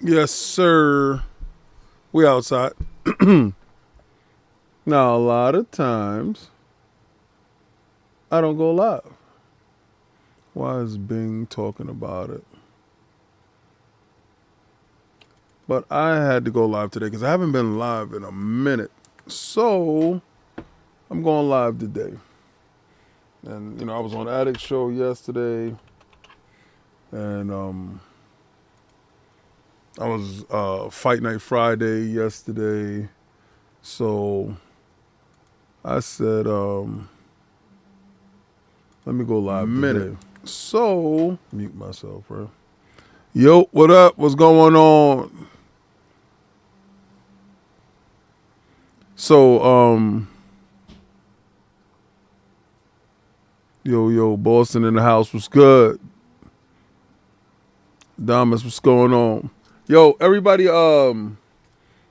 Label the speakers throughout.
Speaker 1: Yes, sir. We outside. Now, a lot of times, I don't go live. Why is Bing talking about it? But I had to go live today because I haven't been live in a minute. So, I'm going live today. And, you know, I was on Addict Show yesterday. And, I was Fight Night Friday yesterday. So, I said, let me go live today. So, mute myself, bro. Yo, what up? What's going on? So, yo, Boston in the house, what's good? Damas, what's going on? Yo, everybody,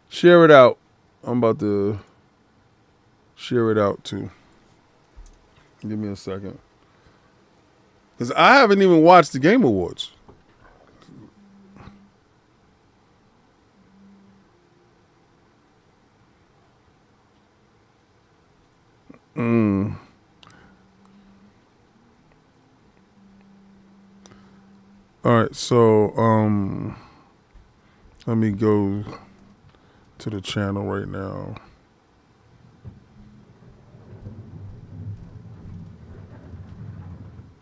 Speaker 1: share it out. I'm about to share it out too. Give me a second. Because I haven't even watched the Game Awards. All right, so let me go to the channel right now.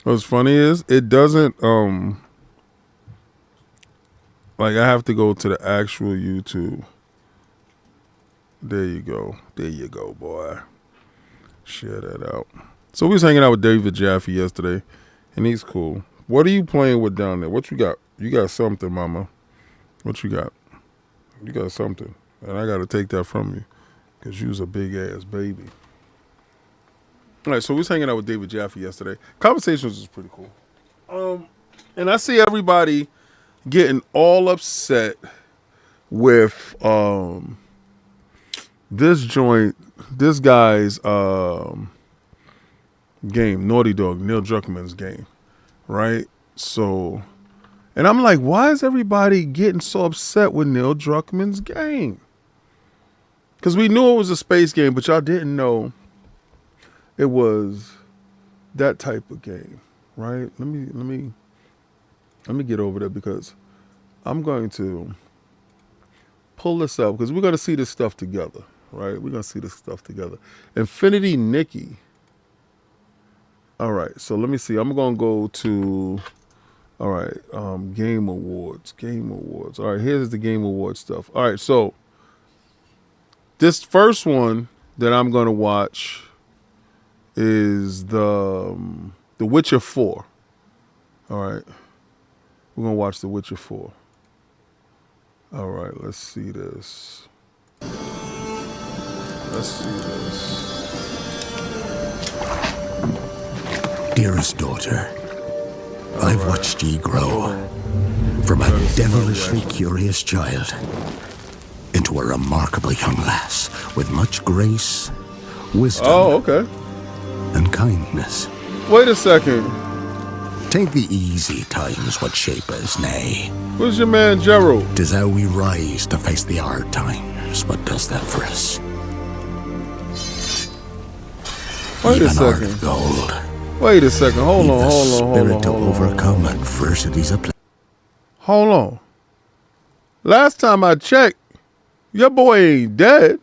Speaker 1: What's funny is it doesn't like I have to go to the actual YouTube. There you go. There you go, boy. Share that out. So we was hanging out with David Jaffe yesterday, and he's cool. What are you playing with down there? What you got? You got something, mama. What you got? You got something. And I got to take that from you because you was a big-ass baby. All right, so we was hanging out with David Jaffe yesterday. Conversations was pretty cool. And I see everybody getting all upset with this guy's game, Naughty Dog, Neil Druckmann's game, right? So, and I'm like, why is everybody getting so upset with Neil Druckmann's game? Because we knew it was a space game, but y'all didn't know it was that type of game, right? Let me get over there because I'm going to pull this up because we're going to see this stuff together, right? We're going to see this stuff together. Infinity Nikki. All right, so let me see. I'm going to go to, all right, Game Awards. All right, here's the Game Awards stuff. All right, so this first one that I'm going to watch is the Witcher 4. All right, we're going to watch The Witcher 4. All right, let's see this.
Speaker 2: Dearest daughter, I've watched ye grow from a devilishly curious child into a remarkably young lass with much grace, wisdom, and kindness.
Speaker 1: Wait a second.
Speaker 2: Take the easy times what shape us, nay.
Speaker 1: Where's your man Gerald?
Speaker 2: 'Tis how we rise to face the hard times, what does that for us?
Speaker 1: Wait
Speaker 2: Even
Speaker 1: a
Speaker 2: heart
Speaker 1: second.
Speaker 2: of gold.
Speaker 1: Wait a second. Hold on.
Speaker 2: Spirit to overcome adversities.
Speaker 1: Hold on. Last time I checked, your boy ain't dead.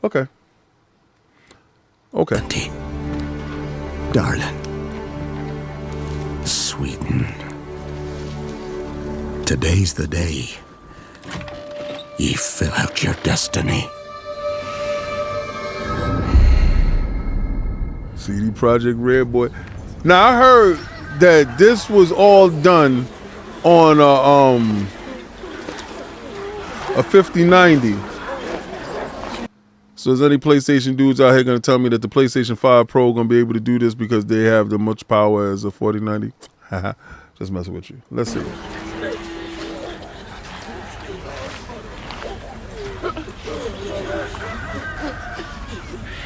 Speaker 1: Okay.
Speaker 2: Darling. Sweden. Today's the day ye fill out your destiny.
Speaker 1: CD Projekt Red boy. Now I heard that this was all done on a 5090. So is any PlayStation dudes out here gonna tell me that the PlayStation 5 Pro gonna be able to do this because they have the much power as a 4090? Haha, just messing with you. Let's see.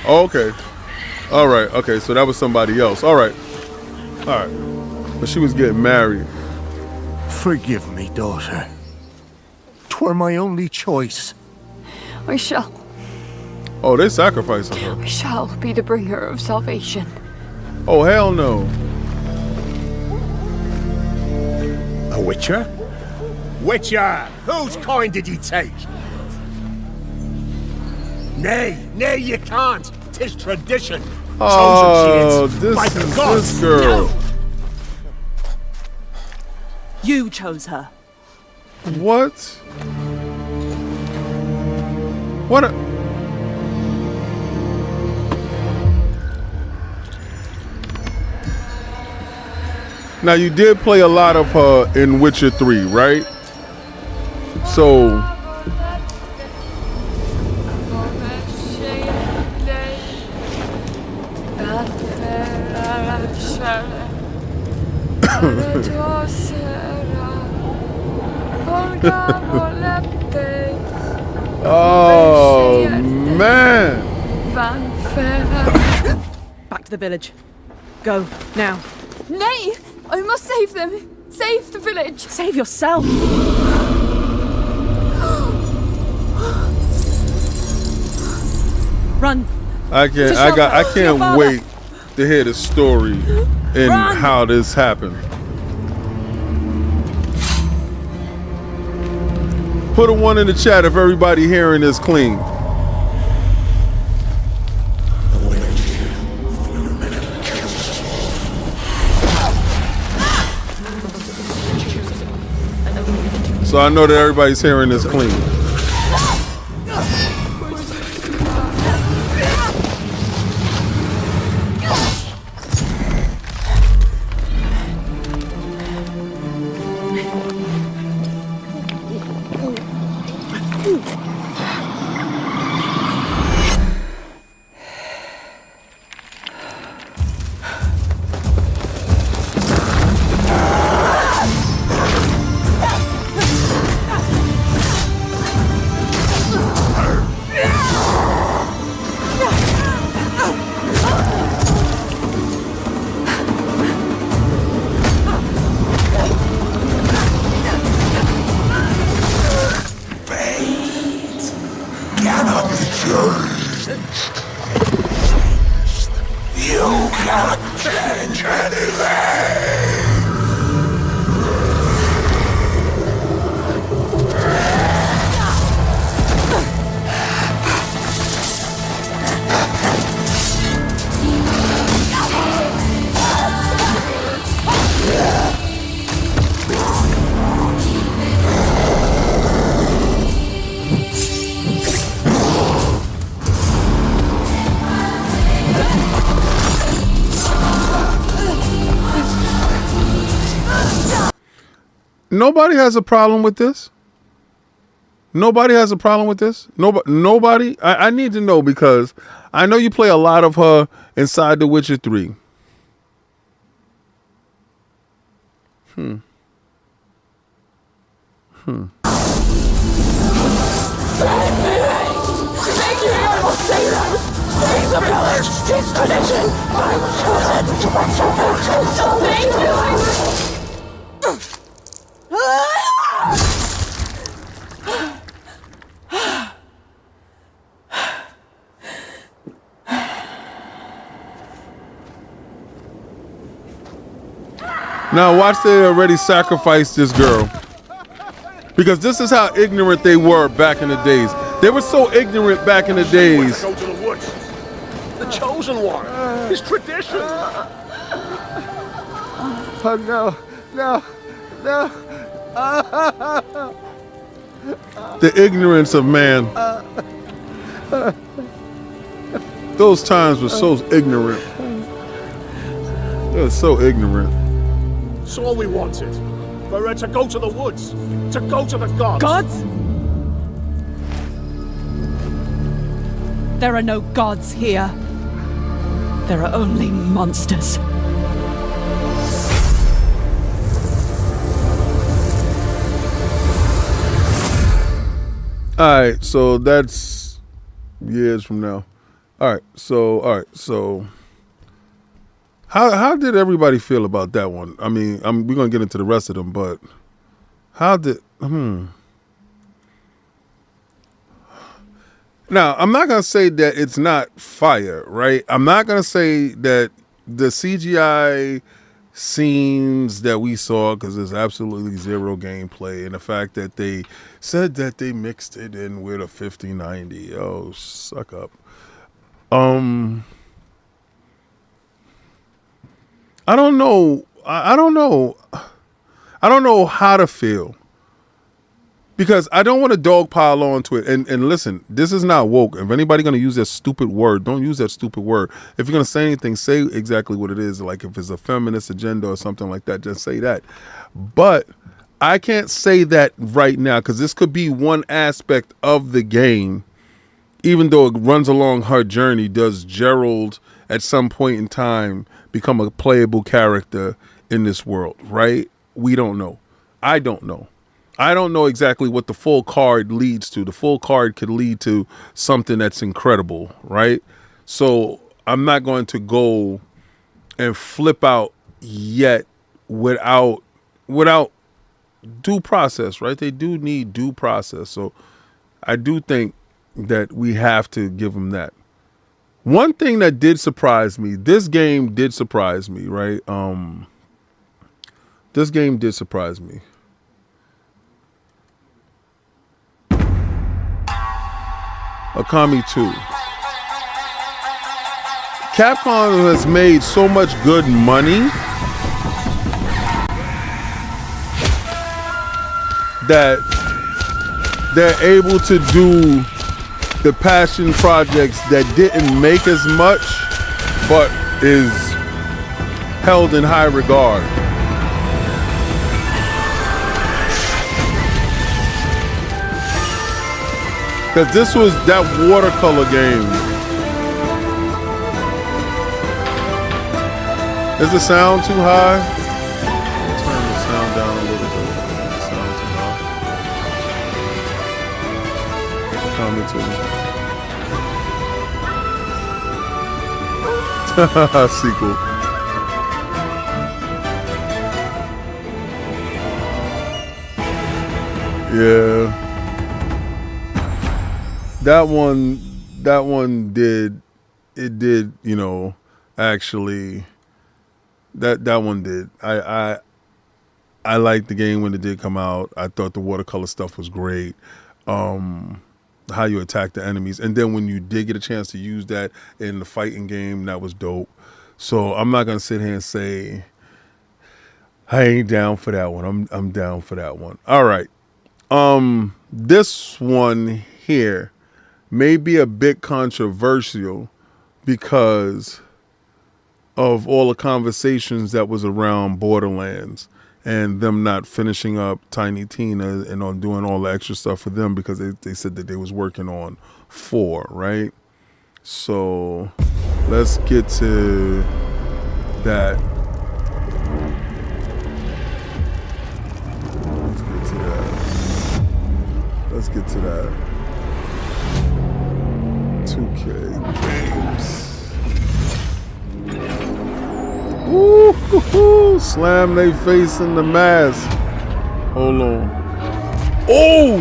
Speaker 1: Okay. All right. Okay. So that was somebody else. All right. But she was getting married.
Speaker 2: Forgive me, daughter. 'Twere my only choice.
Speaker 3: I shall.
Speaker 1: Oh, they sacrificing her.
Speaker 3: I shall be the bringer of salvation.
Speaker 1: Oh, hell no.
Speaker 2: A witcher? Witcher! Whose kind did ye take? Nay, you can't. 'Tis tradition.
Speaker 1: Oh,
Speaker 2: Chosen she is
Speaker 1: this
Speaker 2: by
Speaker 1: is
Speaker 2: the gods.
Speaker 1: this girl.
Speaker 4: You chose her.
Speaker 1: What? What a... Now, you did play a lot of her in Witcher 3, right? So... Oh, man.
Speaker 4: Back to the village. Go, now.
Speaker 3: Nay! I must save them! Save the village!
Speaker 4: Save yourself! Run!
Speaker 1: I
Speaker 4: To your
Speaker 1: can't
Speaker 4: father.
Speaker 1: wait to hear the story and
Speaker 4: Run.
Speaker 1: how this happened. Put a 1 in the chat if everybody hearing this clean. So I know that everybody's hearing this clean. Nobody has a problem with this. Nobody has a problem with this. Nobody. I need to know because I know you play a lot of her inside The Witcher 3. Now watch, they already sacrificed this girl. Because this is how ignorant they were back in the days. They were so ignorant back in the days.
Speaker 2: Go to the woods. The chosen one. It's tradition.
Speaker 5: Oh, no.
Speaker 1: The ignorance of man. Those times were so ignorant. They were so ignorant.
Speaker 2: It's all we wanted. For her to go to the woods. To go to the gods.
Speaker 4: Gods? There are no gods here. There are only monsters.
Speaker 1: All right, so that's years from now. All right, so how did everybody feel about that one? I mean, we're gonna get into the rest of them, but How did Now, I'm not gonna say that it's not fire, right? I'm not gonna say that the CGI scenes that we saw, because there's absolutely zero gameplay, and the fact that they said that they mixed it in with a 5090. Oh, suck up. I don't know. I don't know. I don't know how to feel. Because I don't want to dogpile onto it. And listen, this is not woke. If anybody going to use that stupid word, don't use that stupid word. If you're going to say anything, say exactly what it is. Like if it's a feminist agenda or something like that, just say that. But I can't say that right now because this could be one aspect of the game. Even though it runs along her journey, does Gerald at some point in time become a playable character in this world, right? We don't know. I don't know. I don't know exactly what the full card leads to. The full card could lead to something that's incredible, right? So I'm not going to go and flip out yet without due process, right? They do need due process. So I do think that we have to give them that. One thing that did surprise me, this game did surprise me, right? This game did surprise me. Okami 2. Capcom has made so much good money that they're able to do the passion projects that didn't make as much but is held in high regard. Because this was that watercolor game. Is the sound too high? Turn the sound down a little bit. The sound too high. Comment to me. Sequel. Yeah. That one did, you know, actually, that one did. I liked the game when it did come out. I thought the watercolor stuff was great. How you attack the enemies. And then when you did get a chance to use that in the fighting game, that was dope. So I'm not going to sit here and say, I ain't down for that one. I'm down for that one. All right. This one here may be a bit controversial because of all the conversations that was around Borderlands and them not finishing up Tiny Tina and on doing all the extra stuff for them because they said that they was working on 4, right? So let's get to that. Let's get to that. 2K games. Ooh, slam they face in the mask. Hold on. Oh!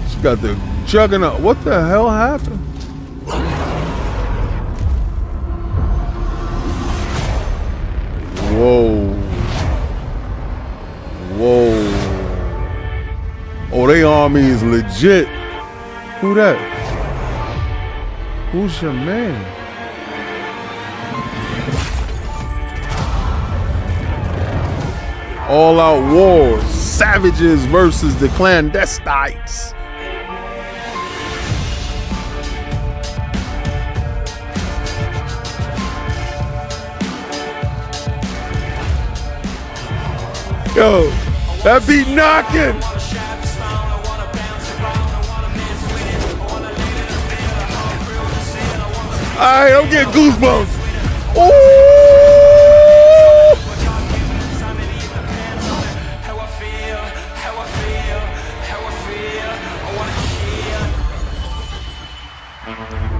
Speaker 1: She got the juggernaut. What the hell happened? Whoa. Whoa. Oh, they army is legit. Who that? Who's your man? All out war. Savages versus the clandestines. Yo, that beat knocking. Alright, I'm getting goosebumps. Ooh!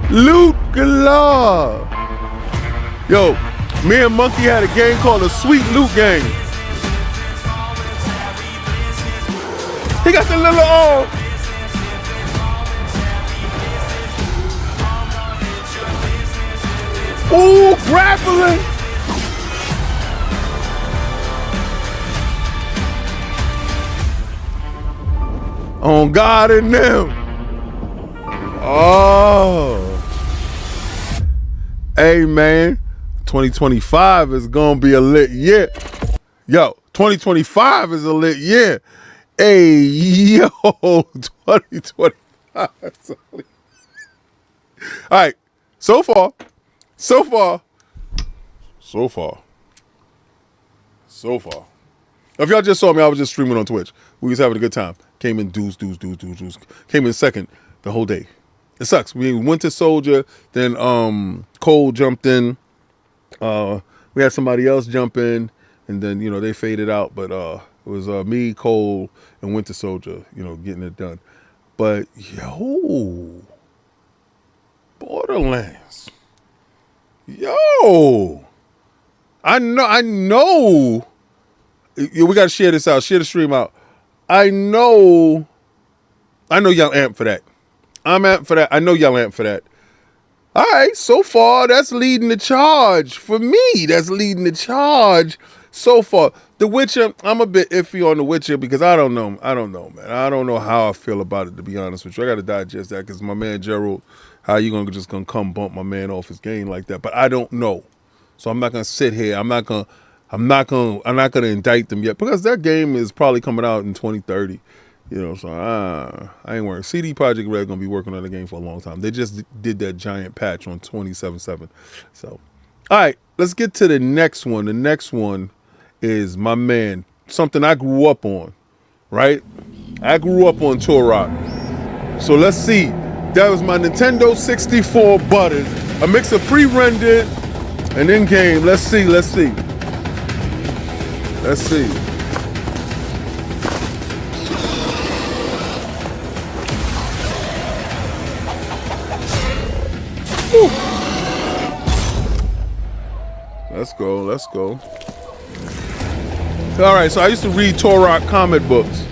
Speaker 1: Loot galore. Yo, me and Monkey had a game called a Sweet Loot Game. He got the little arm. Ooh, grappling. On God and them. Oh. Hey, man. 2025 is going to be a lit year. Yo, 2025 is a lit year. Hey, yo, 2025. All right. So far. If y'all just saw me, I was just streaming on Twitch. We was having a good time. Came in dudes. Came in second the whole day. It sucks. We went to Soldier, then Cole jumped in. We had somebody else jump in, and then, you know, they faded out. But it was me, Cole, and Winter Soldier, you know, getting it done. But, yo, Borderlands. Yo, I know. We got to share this out. Share the stream out. I know y'all amped for that. I'm amped for that. I know y'all amped for that. All right, so far, that's leading the charge. For me, that's leading the charge so far. The Witcher, I'm a bit iffy on The Witcher because I don't know, man. I don't know how I feel about it, to be honest with you. I got to digest that because my man Gerald, how you just gonna come bump my man off his game like that? But I don't know. So I'm not going to sit here. I'm not going to indict them yet because that game is probably coming out in 2030. You know, so I ain't worried. CD Projekt Red gonna be working on the game for a long time. They just did that giant patch on 27/7. So, all right, let's get to the next one. The next one is my man, something I grew up on, right? I grew up on Turok. So let's see. That was my Nintendo 64 button, a mix of pre-rendered and in-game. Let's see. Woo. Let's go. All right, so I used to read Turok comic books,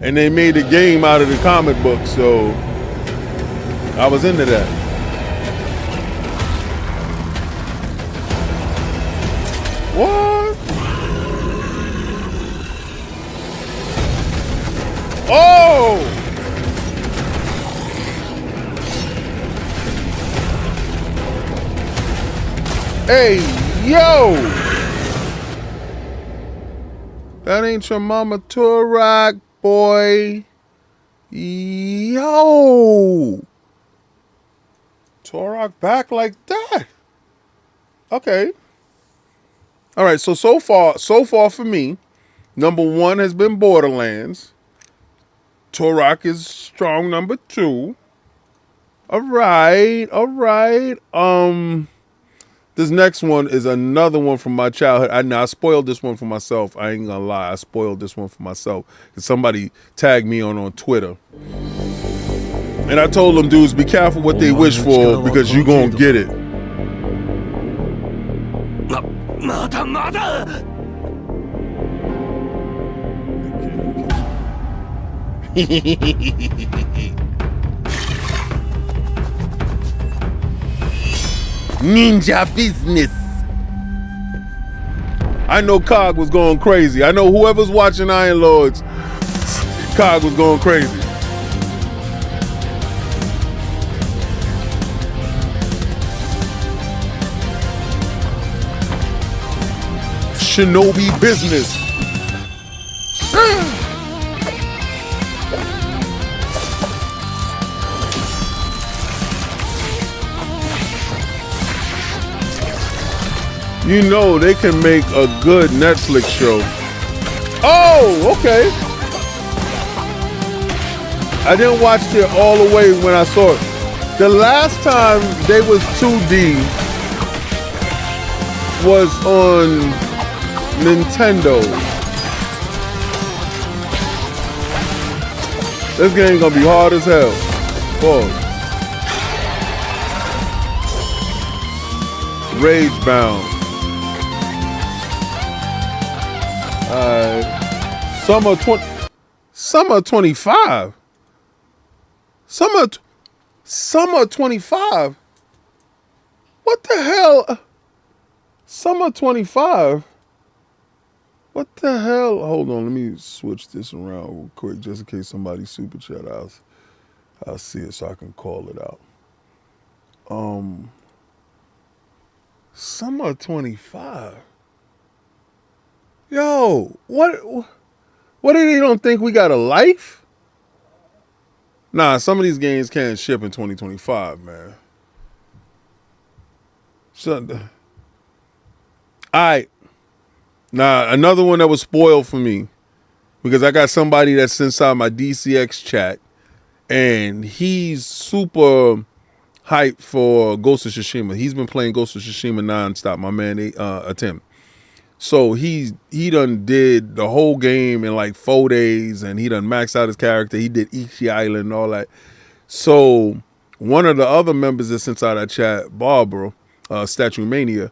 Speaker 1: and they made a game out of the comic books, so I was into that. What? Oh! Hey, yo! That ain't your mama Turok, boy. Yo! Turok back like that. Okay. All right, so far for me, number one has been Borderlands. Turok is strong number two. All right. This next one is another one from my childhood. I spoiled this one for myself. I ain't gonna lie. I spoiled this one for myself. Because somebody tagged me on Twitter. And I told them dudes, be careful what they wish for because you gonna get it. Ninja business. I know Cog was going crazy. I know whoever's watching Iron Lords, Cog was going crazy. Shinobi business. You know they can make a good Netflix show. Oh, okay. I didn't watch it all the way when I saw it. The last time they was 2D was on Nintendo. This game gonna be hard as hell. Pause. Ragebound. Summer 25. Summer 25. What the hell? Summer 25. What the hell? Hold on, let me switch this around real quick just in case somebody super chat. I'll see it so I can call it out. Summer 25. Yo, what do they don't think we got a life? Nah, some of these games can't ship in 2025, man. Alright. Nah, another one that was spoiled for me because I got somebody that's inside my DCX chat and he's super hyped for Ghost of Tsushima. He's been playing Ghost of Tsushima nonstop, my man Attempt. So he done did the whole game in like 4 days and he done maxed out his character. He did Ichi Island and all that. So one of the other members that's inside our chat, Barbara, Statue Mania,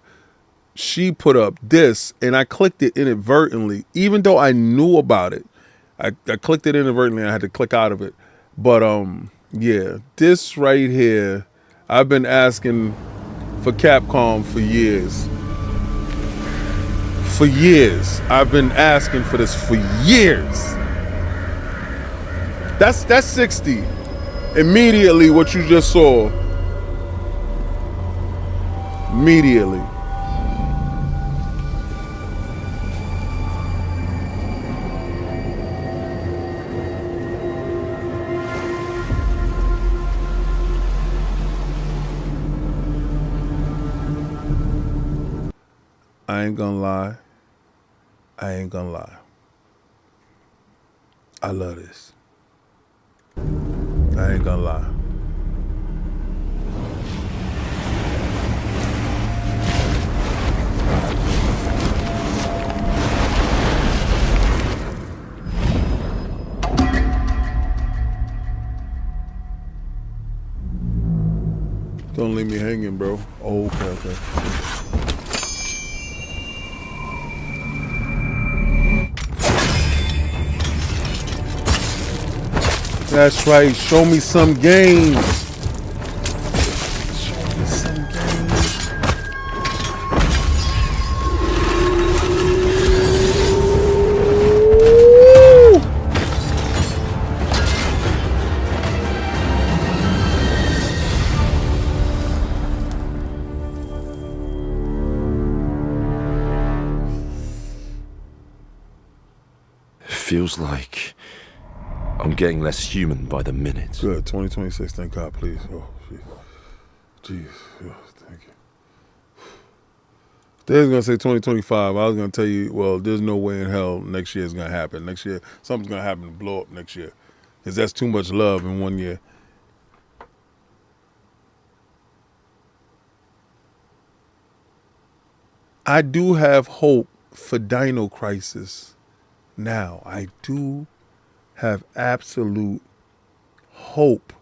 Speaker 1: she put up this and I clicked it inadvertently, even though I knew about it. I clicked it inadvertently. I had to click out of it. But yeah, this right here, I've been asking for Capcom for years. For years. I've been asking for this for years. That's 60. Immediately what you just saw. Immediately. I ain't gonna lie. I ain't gonna lie. I love this. I ain't gonna lie. Don't leave me hanging, bro. Oh, okay. That's right. Show me some games. Show me some games. Woo!
Speaker 5: Feels like I'm getting less human by the minute.
Speaker 1: Good. 2026. Thank God, please. Oh, jeez. Oh, thank you. They was going to say 2025. I was going to tell you, well, there's no way in hell next year is going to happen. Next year, something's going to happen to blow up next year. Because that's too much love in 1 year. I do have hope for Dino Crisis now. I do have absolute hope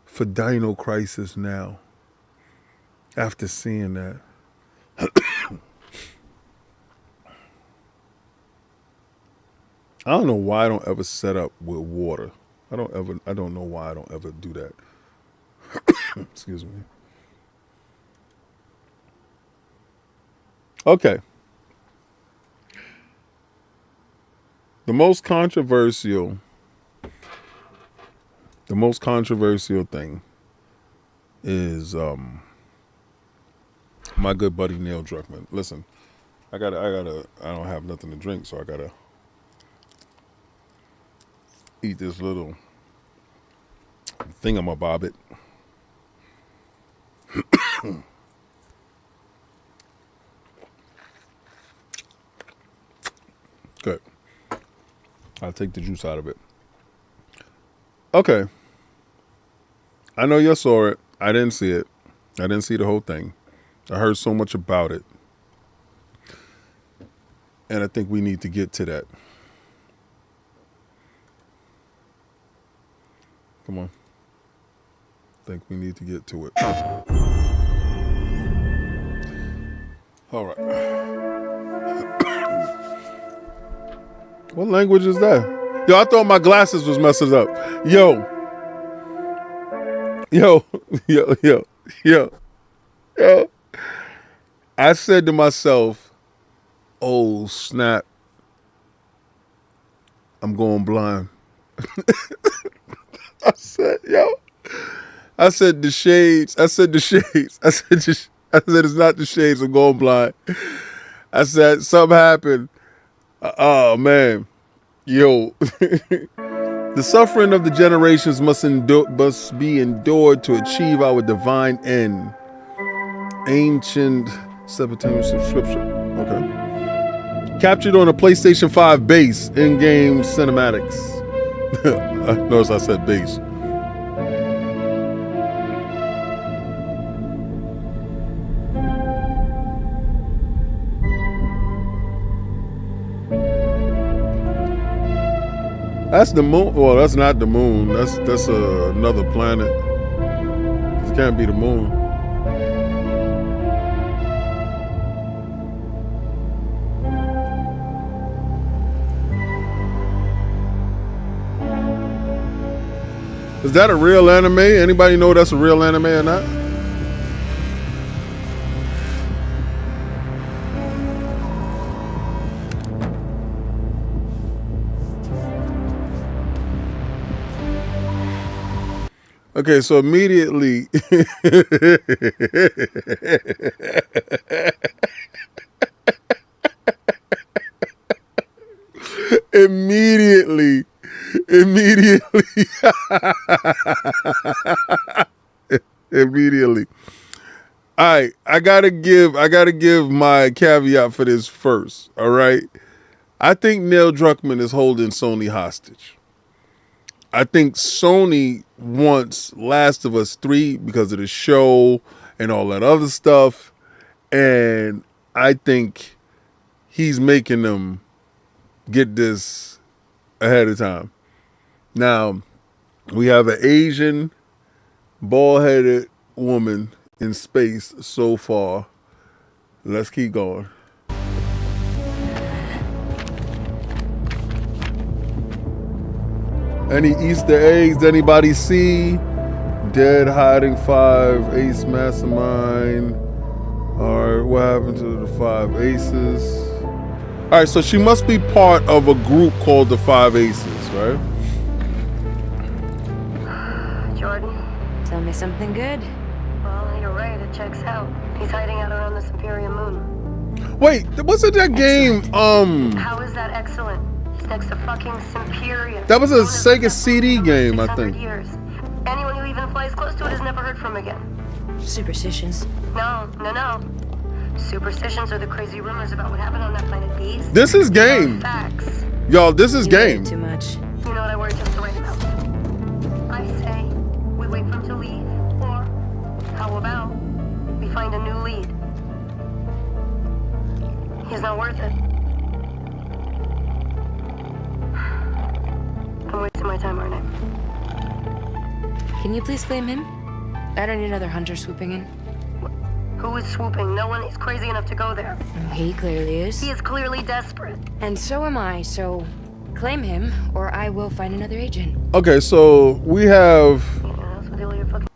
Speaker 1: for Dino Crisis now after seeing that. I don't know why I don't ever set up with water. I don't know why I don't ever do that. Excuse me. Okay. The most controversial thing is my good buddy Neil Druckmann. Listen, I don't have nothing to drink, so I gotta eat this little thingamabobbit. Good. I'll take the juice out of it. Okay. I know you saw it. I didn't see it. I didn't see the whole thing. I heard so much about it. And I think we need to get to that. Come on. I think we need to get to it. All right. What language is that? Yo, I thought my glasses was messing up. Yo. I said to myself, oh, snap. I'm going blind. I said the shades. I said it's not the shades. I'm going blind. I said something happened. Oh man, yo, the suffering of the generations must be endured to achieve our divine end. Ancient Septuagint subscription. Okay. Captured on a PlayStation 5 base in-game cinematics. Notice I said base. That's the moon. Well, that's not the moon. That's another planet. This can't be the moon. Is that a real anime? Anybody know that's a real anime or not? Okay, so immediately immediately all right, I gotta give my caveat for this first. All right, I think Neil Druckmann is holding Sony hostage. I think Sony wants Last of Us 3 because of the show and all that other stuff, and I think he's making them get this ahead of time. Now, we have an Asian, bald-headed woman in space so far. Let's keep going. Any Easter eggs anybody see? Dead Hiding 5, Ace Mastermind. All right, what happened to the 5 Aces? All right, so she must be part of a group called the 5 Aces, right?
Speaker 6: Jordan,
Speaker 7: Tell me something good.
Speaker 6: well, you're right, it checks out. He's hiding out around this Imperium moon.
Speaker 1: Wait, wasn't that game,
Speaker 6: How is that excellent? He's next to fucking Simperium.
Speaker 1: that was a
Speaker 6: Moon is
Speaker 1: Sega
Speaker 6: like
Speaker 1: CD
Speaker 6: for
Speaker 1: game, I
Speaker 6: 600
Speaker 1: think.
Speaker 6: years. Anyone who even flies close to it is never heard from again.
Speaker 7: Superstitions.
Speaker 6: No. Superstitions are the crazy rumors about what happened on that planet Beast.
Speaker 1: This is game.
Speaker 6: Facts.
Speaker 1: Y'all, this is
Speaker 7: You
Speaker 1: game.
Speaker 7: know too much.
Speaker 6: You know what I worry just to write about? I say we wait for him to leave, or how about we find a new lead? He's not worth it. I'm wasting my time, aren't I?
Speaker 7: Can you please blame him? I don't need another hunter swooping in.
Speaker 6: Who is swooping? No one is crazy enough to go there.
Speaker 7: He clearly is.
Speaker 6: He is clearly desperate.
Speaker 7: And so am I, so claim him, or I will find another agent.
Speaker 1: Okay, so we have
Speaker 6: You know, that's what you're fucking.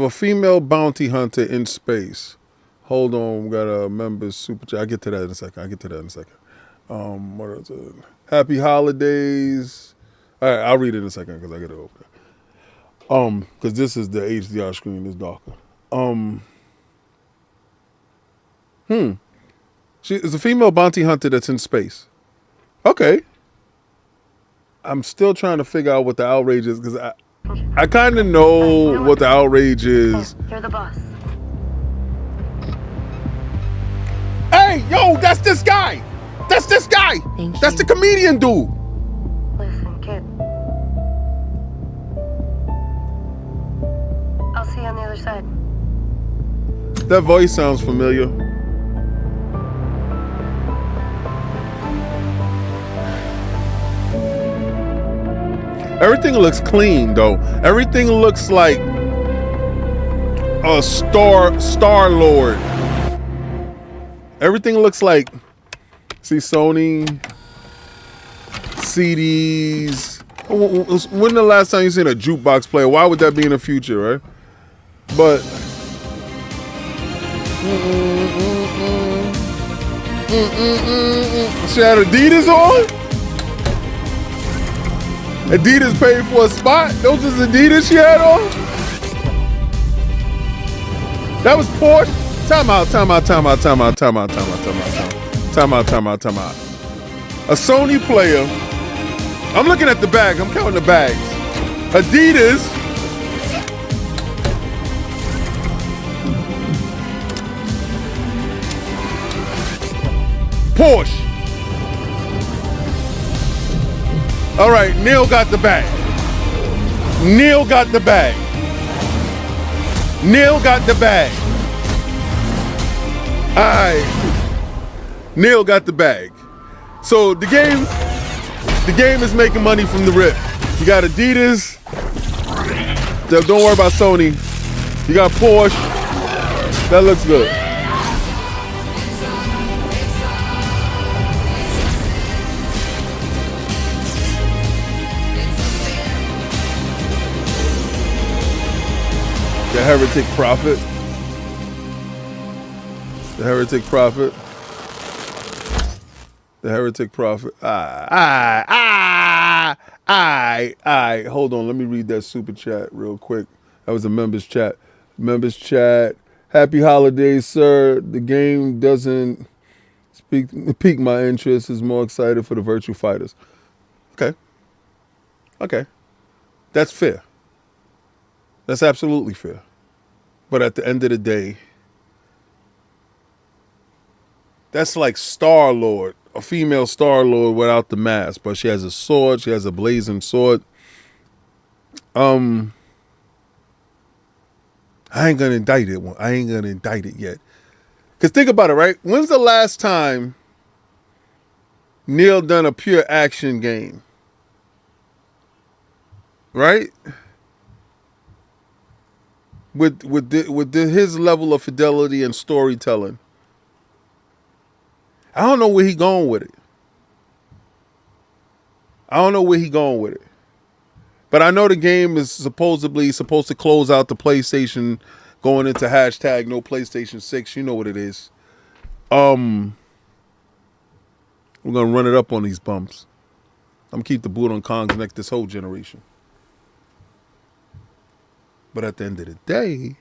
Speaker 1: a female bounty hunter in space. Hold on, we got a member's super chat. I'll get to that in a second. What is it? Happy holidays. All right, I'll read it in a second because I get it over there. Because this is the HDR screen is darker. She is a female bounty hunter that's in space. Okay. I'm still trying to figure out what the outrage is because I kind of know what the outrage is.
Speaker 6: You're the boss.
Speaker 1: Hey, yo, that's this guy. That's
Speaker 7: Thank
Speaker 1: That's
Speaker 7: you.
Speaker 1: the comedian dude.
Speaker 6: Listen, kid. I'll see you on the other side.
Speaker 1: That voice sounds familiar. Everything looks clean though. Everything looks like a Star Lord. Everything looks like, see, Sony, CDs. When the last time you seen a jukebox player? Why would that be in the future, right? But she had Adidas on. Adidas paid for a spot. Those is Adidas she had on. That was Porsche. Time out. A Sony player. I'm looking at the bag. I'm counting the bags. Adidas. Porsche. All right, Neil got the bag. Neil got the bag. Neil got the bag. All right. Neil got the bag. So the game is making money from the rip. You got Adidas. Don't worry about Sony. You got Porsche. That looks good. The Heretic Prophet. The Heretic Prophet. The Heretic Prophet. Hold on. Let me read that super chat real quick. That was a members chat. Members chat. Happy holidays, sir. The game doesn't pique my interest. Is more excited for the Virtua Fighters. Okay. That's fair. That's absolutely fair. But at the end of the day, that's like Star-Lord, a female Star-Lord without the mask, but she has a sword, she has a blazing sword. I ain't gonna indict it. I ain't gonna indict it yet. Because think about it, right? When's the last time Neil done a pure action game? Right? With his level of fidelity and storytelling. I don't know where he going with it. But I know the game is supposedly supposed to close out the PlayStation going into hashtag no PlayStation 6. You know what it is. We're going to run it up on these bumps. I'm going to keep the boot on Kong's neck this whole generation. But at the end of the day,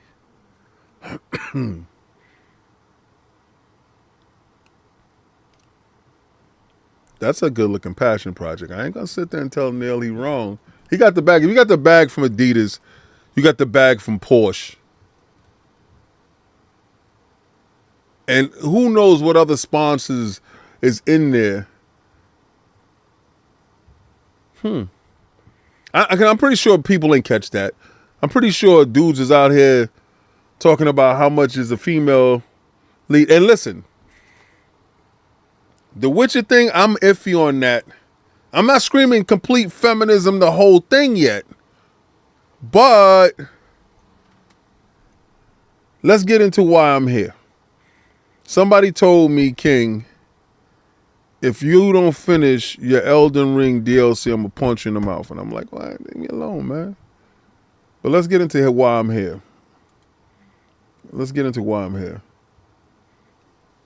Speaker 1: that's a good looking passion project. I ain't gonna sit there and tell Neil he wrong. He got the bag. If you got the bag from Adidas, you got the bag from Porsche. And who knows what other sponsors is in there. I'm pretty sure people ain't catch that. I'm pretty sure dudes is out here talking about how much is a female lead. And listen, the Witcher thing, I'm iffy on that. I'm not screaming complete feminism, the whole thing yet. But let's get into why I'm here. Somebody told me, King, if you don't finish your Elden Ring DLC, I'm going to punch you in the mouth. And I'm like, well, leave me alone, man. But let's get into why I'm here.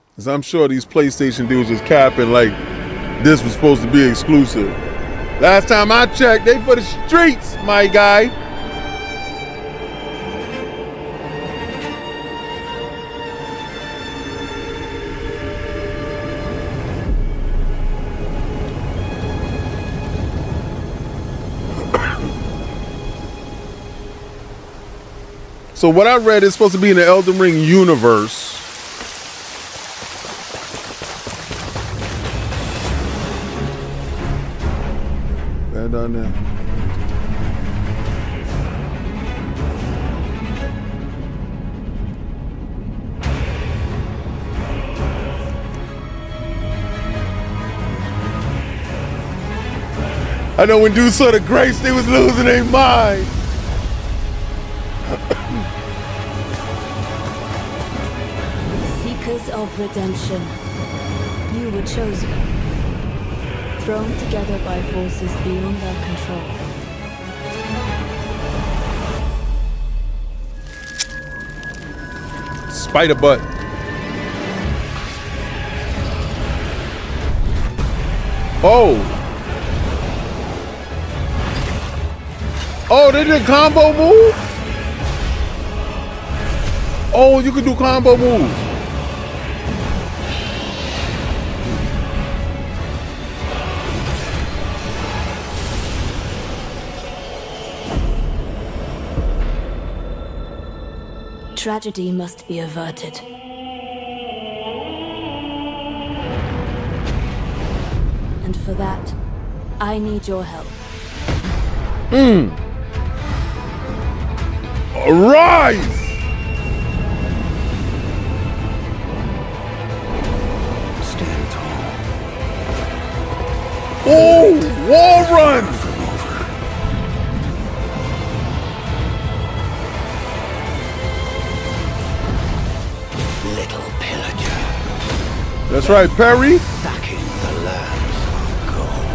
Speaker 1: Because I'm sure these PlayStation dudes is capping like this was supposed to be exclusive. Last time I checked, they for the streets, my guy. So what I read is supposed to be in the Elden Ring universe. And down there. I know when dudes saw the grace, they was losing their mind.
Speaker 8: Days of redemption. You were chosen. Thrown together by forces beyond their control.
Speaker 1: Spider butt. Oh. Oh, they did combo move? Oh, you can do combo moves.
Speaker 8: Tragedy must be averted. And for that, I need your help.
Speaker 1: Arise!
Speaker 2: Stand tall.
Speaker 1: Oh, wall run!
Speaker 2: Little pillager.
Speaker 1: That's right, Perry.
Speaker 2: Back in the lands of gold.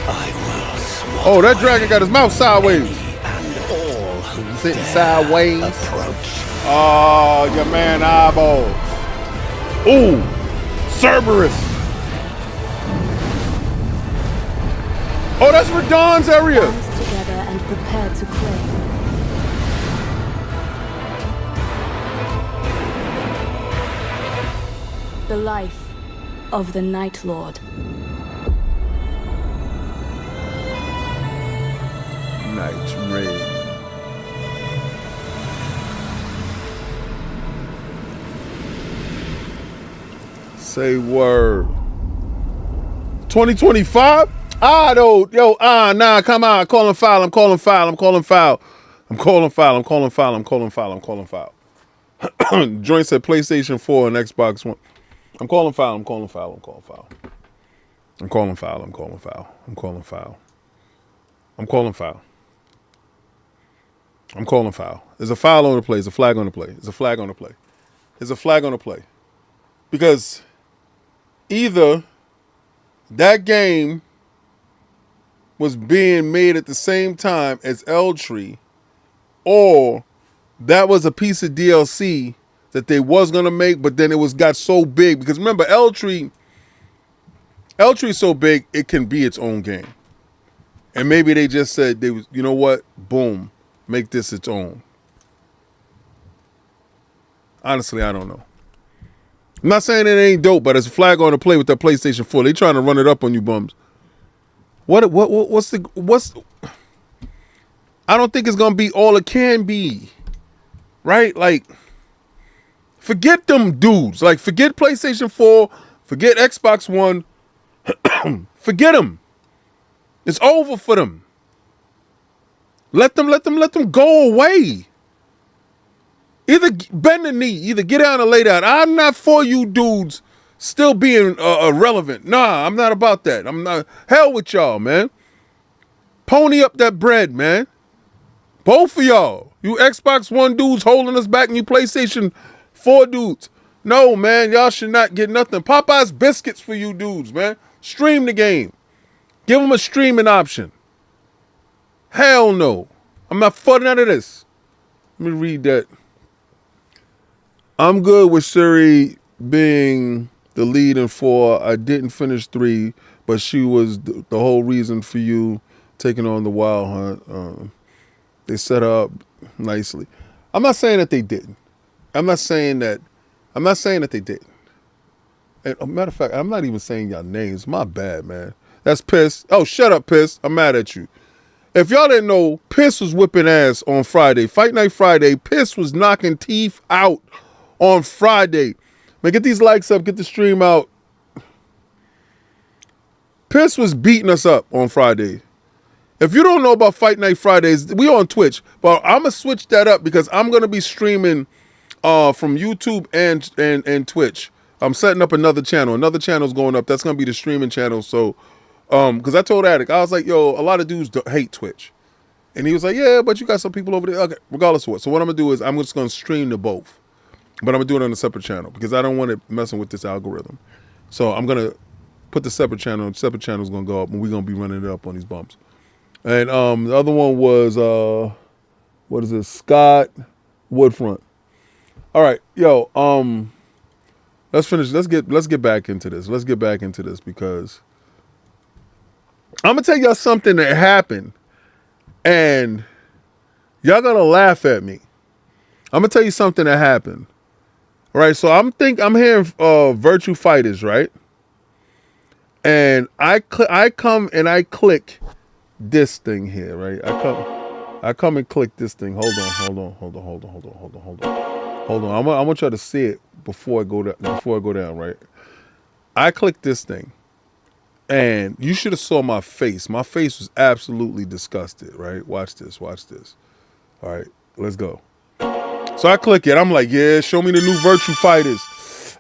Speaker 2: I will swallow
Speaker 1: Oh, that dragon got his mouth sideways.
Speaker 2: any and all who
Speaker 1: Sitting
Speaker 2: dare
Speaker 1: sideways.
Speaker 2: approach.
Speaker 1: Oh, your man eyeballs. Ooh, Cerberus. Oh, that's Radon's area.
Speaker 8: Band together and prepare to claim. The life of the Night Lord.
Speaker 1: Nightreign. Say word. 2025? Nah, come on. Calling foul. I'm calling foul. Joint said PlayStation 4 and Xbox One. I'm calling foul. There's a foul on the play. There's a flag on the play. Because either that game was being made at the same time as Eltree, or that was a piece of DLC that they was gonna make, but then it got so big. Because remember, Eltree's so big it can be its own game. And maybe they just said you know what? Boom, make this its own. Honestly, I don't know. I'm not saying it ain't dope, but it's a flag on the play with that PlayStation 4. They trying to run it up on you bums. What's I don't think it's gonna be all it can be. Right? Like, forget them dudes. Like, forget PlayStation 4, forget Xbox One, forget them. It's over for them. Let them go away. Either bend the knee, either get down or lay down. I'm not for you dudes still being irrelevant. Nah, I'm not about that. I'm not. Hell with y'all, man. Pony up that bread, man. Both of y'all. You Xbox One dudes holding us back and you PlayStation 4 dudes. No, man, y'all should not get nothing. Popeye's biscuits for you dudes, man. Stream the game. Give them a streaming option. Hell no. I'm not for none of this. Let me read that. I'm good with Suri being the lead in 4. I didn't finish 3, but she was the whole reason for you taking on the Wild Hunt. They set her up nicely. I'm not saying that they didn't. I'm not saying that they didn't. And a matter of fact, I'm not even saying y'all names. My bad, man. That's Piss. Oh, shut up, Piss. I'm mad at you. If y'all didn't know, Piss was whipping ass on Friday. Fight Night Friday. Piss was knocking teeth out on Friday. Man, get these likes up. Get the stream out. Piss was beating us up on Friday. If you don't know about Fight Night Fridays, we on Twitch. But I'm going to switch that up because I'm going to be streaming from YouTube and Twitch. I'm setting up another channel. Another channel's going up. That's going to be the streaming channel. So, because I told Attic, I was like, yo, a lot of dudes hate Twitch. And he was like, yeah, but you got some people over there. Okay, regardless of what. So what I'm going to do is I'm just going to stream to both. But I'm gonna do it on a separate channel because I don't want it messing with this algorithm. So I'm gonna put the separate channel. Separate channel's gonna go up, and we're gonna be running it up on these bumps. And the other one was what is this? Scott Woodfront. All right, yo, let's finish. Let's get back into this. Let's get back into this because I'm gonna tell y'all something that happened, and y'all gonna laugh at me. I'm gonna tell you something that happened. All right, so I'm hearing Virtua Fighters, right? And I come and I click this thing here, right? I come and click this thing. Hold on. I want y'all to see it before I go down, right? I click this thing, and you should have saw my face. My face was absolutely disgusted, right? Watch this. All right, let's go. So I click it. I'm like, yeah, show me the new Virtua Fighters.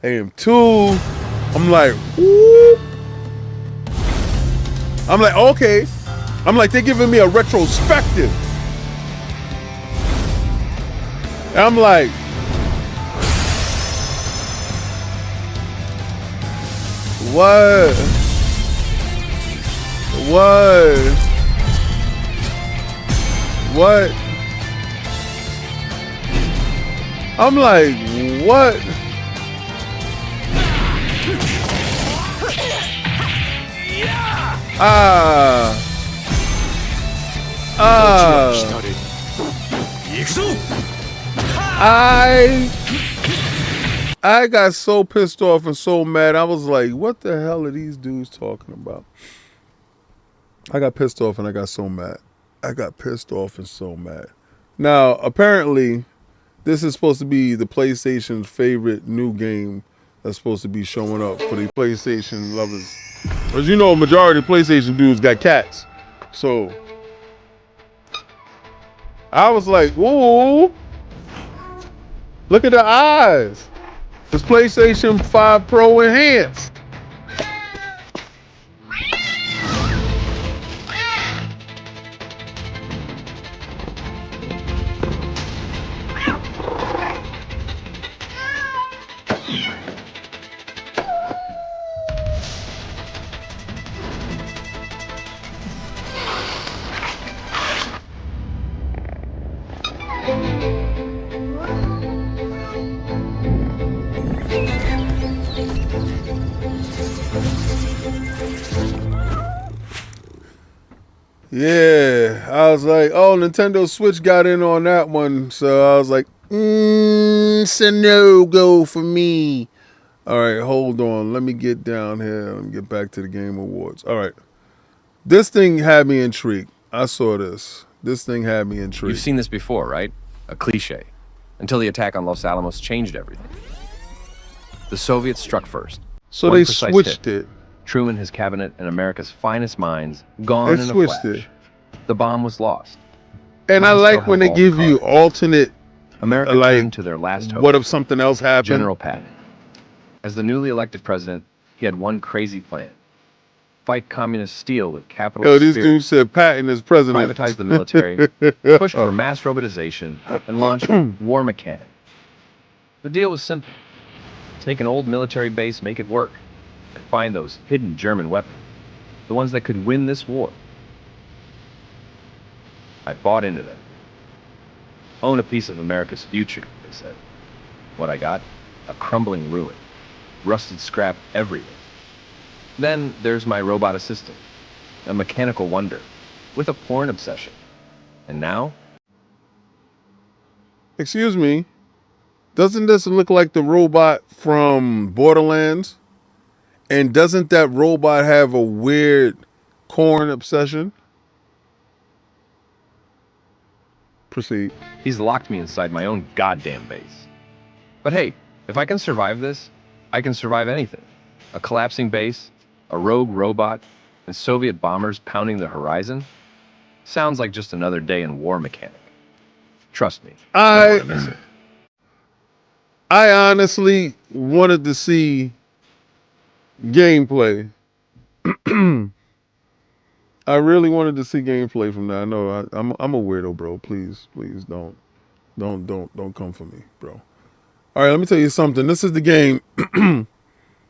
Speaker 1: AM2. I'm like, whoop. I'm like, okay. I'm like, they're giving me a retrospective. And I'm like, what? I'm like, what? I got so pissed off and so mad. I was like, what the hell are these dudes talking about? I got pissed off and I got so mad. Now, apparently, this is supposed to be the PlayStation's favorite new game that's supposed to be showing up for the PlayStation lovers. As you know, majority of PlayStation dudes got cats. So, I was like, ooh, look at the eyes. It's PlayStation 5 Pro Enhanced. Yeah, I was like, oh, Nintendo Switch got in on that one. So I was like, it's a no-go for me. All right, hold on. Let me get down here and get back to the Game Awards. All right. This thing had me intrigued. I saw this. This thing had me intrigued.
Speaker 9: You've seen this before, right? A cliche. Until the attack on Los Alamos changed everything. The Soviets struck first.
Speaker 1: So they switched it.
Speaker 9: Truman, his cabinet, and America's finest minds gone in a flash. The bomb was lost.
Speaker 1: And I like when they give you alternate,
Speaker 9: America turned to their last hope.
Speaker 1: What if something else happened?
Speaker 9: General Patton. As the newly elected president, he had one crazy plan. Fight communist steel with capitalist
Speaker 1: spirit. This dude said Patton is president.
Speaker 9: Privatize the military, push for mass robotization, and launch war mechanics. The deal was simple. Take an old military base, make it work, and find those hidden German weapons, the ones that could win this war. I bought into them. Own a piece of America's future, they said. What I got? A crumbling ruin. Rusted scrap everywhere. Then there's my robot assistant. A mechanical wonder. With a porn obsession. And now?
Speaker 1: Excuse me. Doesn't this look like the robot from Borderlands? And doesn't that robot have a weird corn obsession? Proceed.
Speaker 9: He's locked me inside my own goddamn base. But hey, if I can survive this, I can survive anything. A collapsing base, a rogue robot, and Soviet bombers pounding the horizon? Sounds like just another day in War Mechanic. Trust me, I don't want to miss it.
Speaker 1: I honestly wanted to see gameplay. I really wanted to see gameplay from that. I know I'm a weirdo, bro. Please don't come for me, bro. All right, let me tell you something. This is the game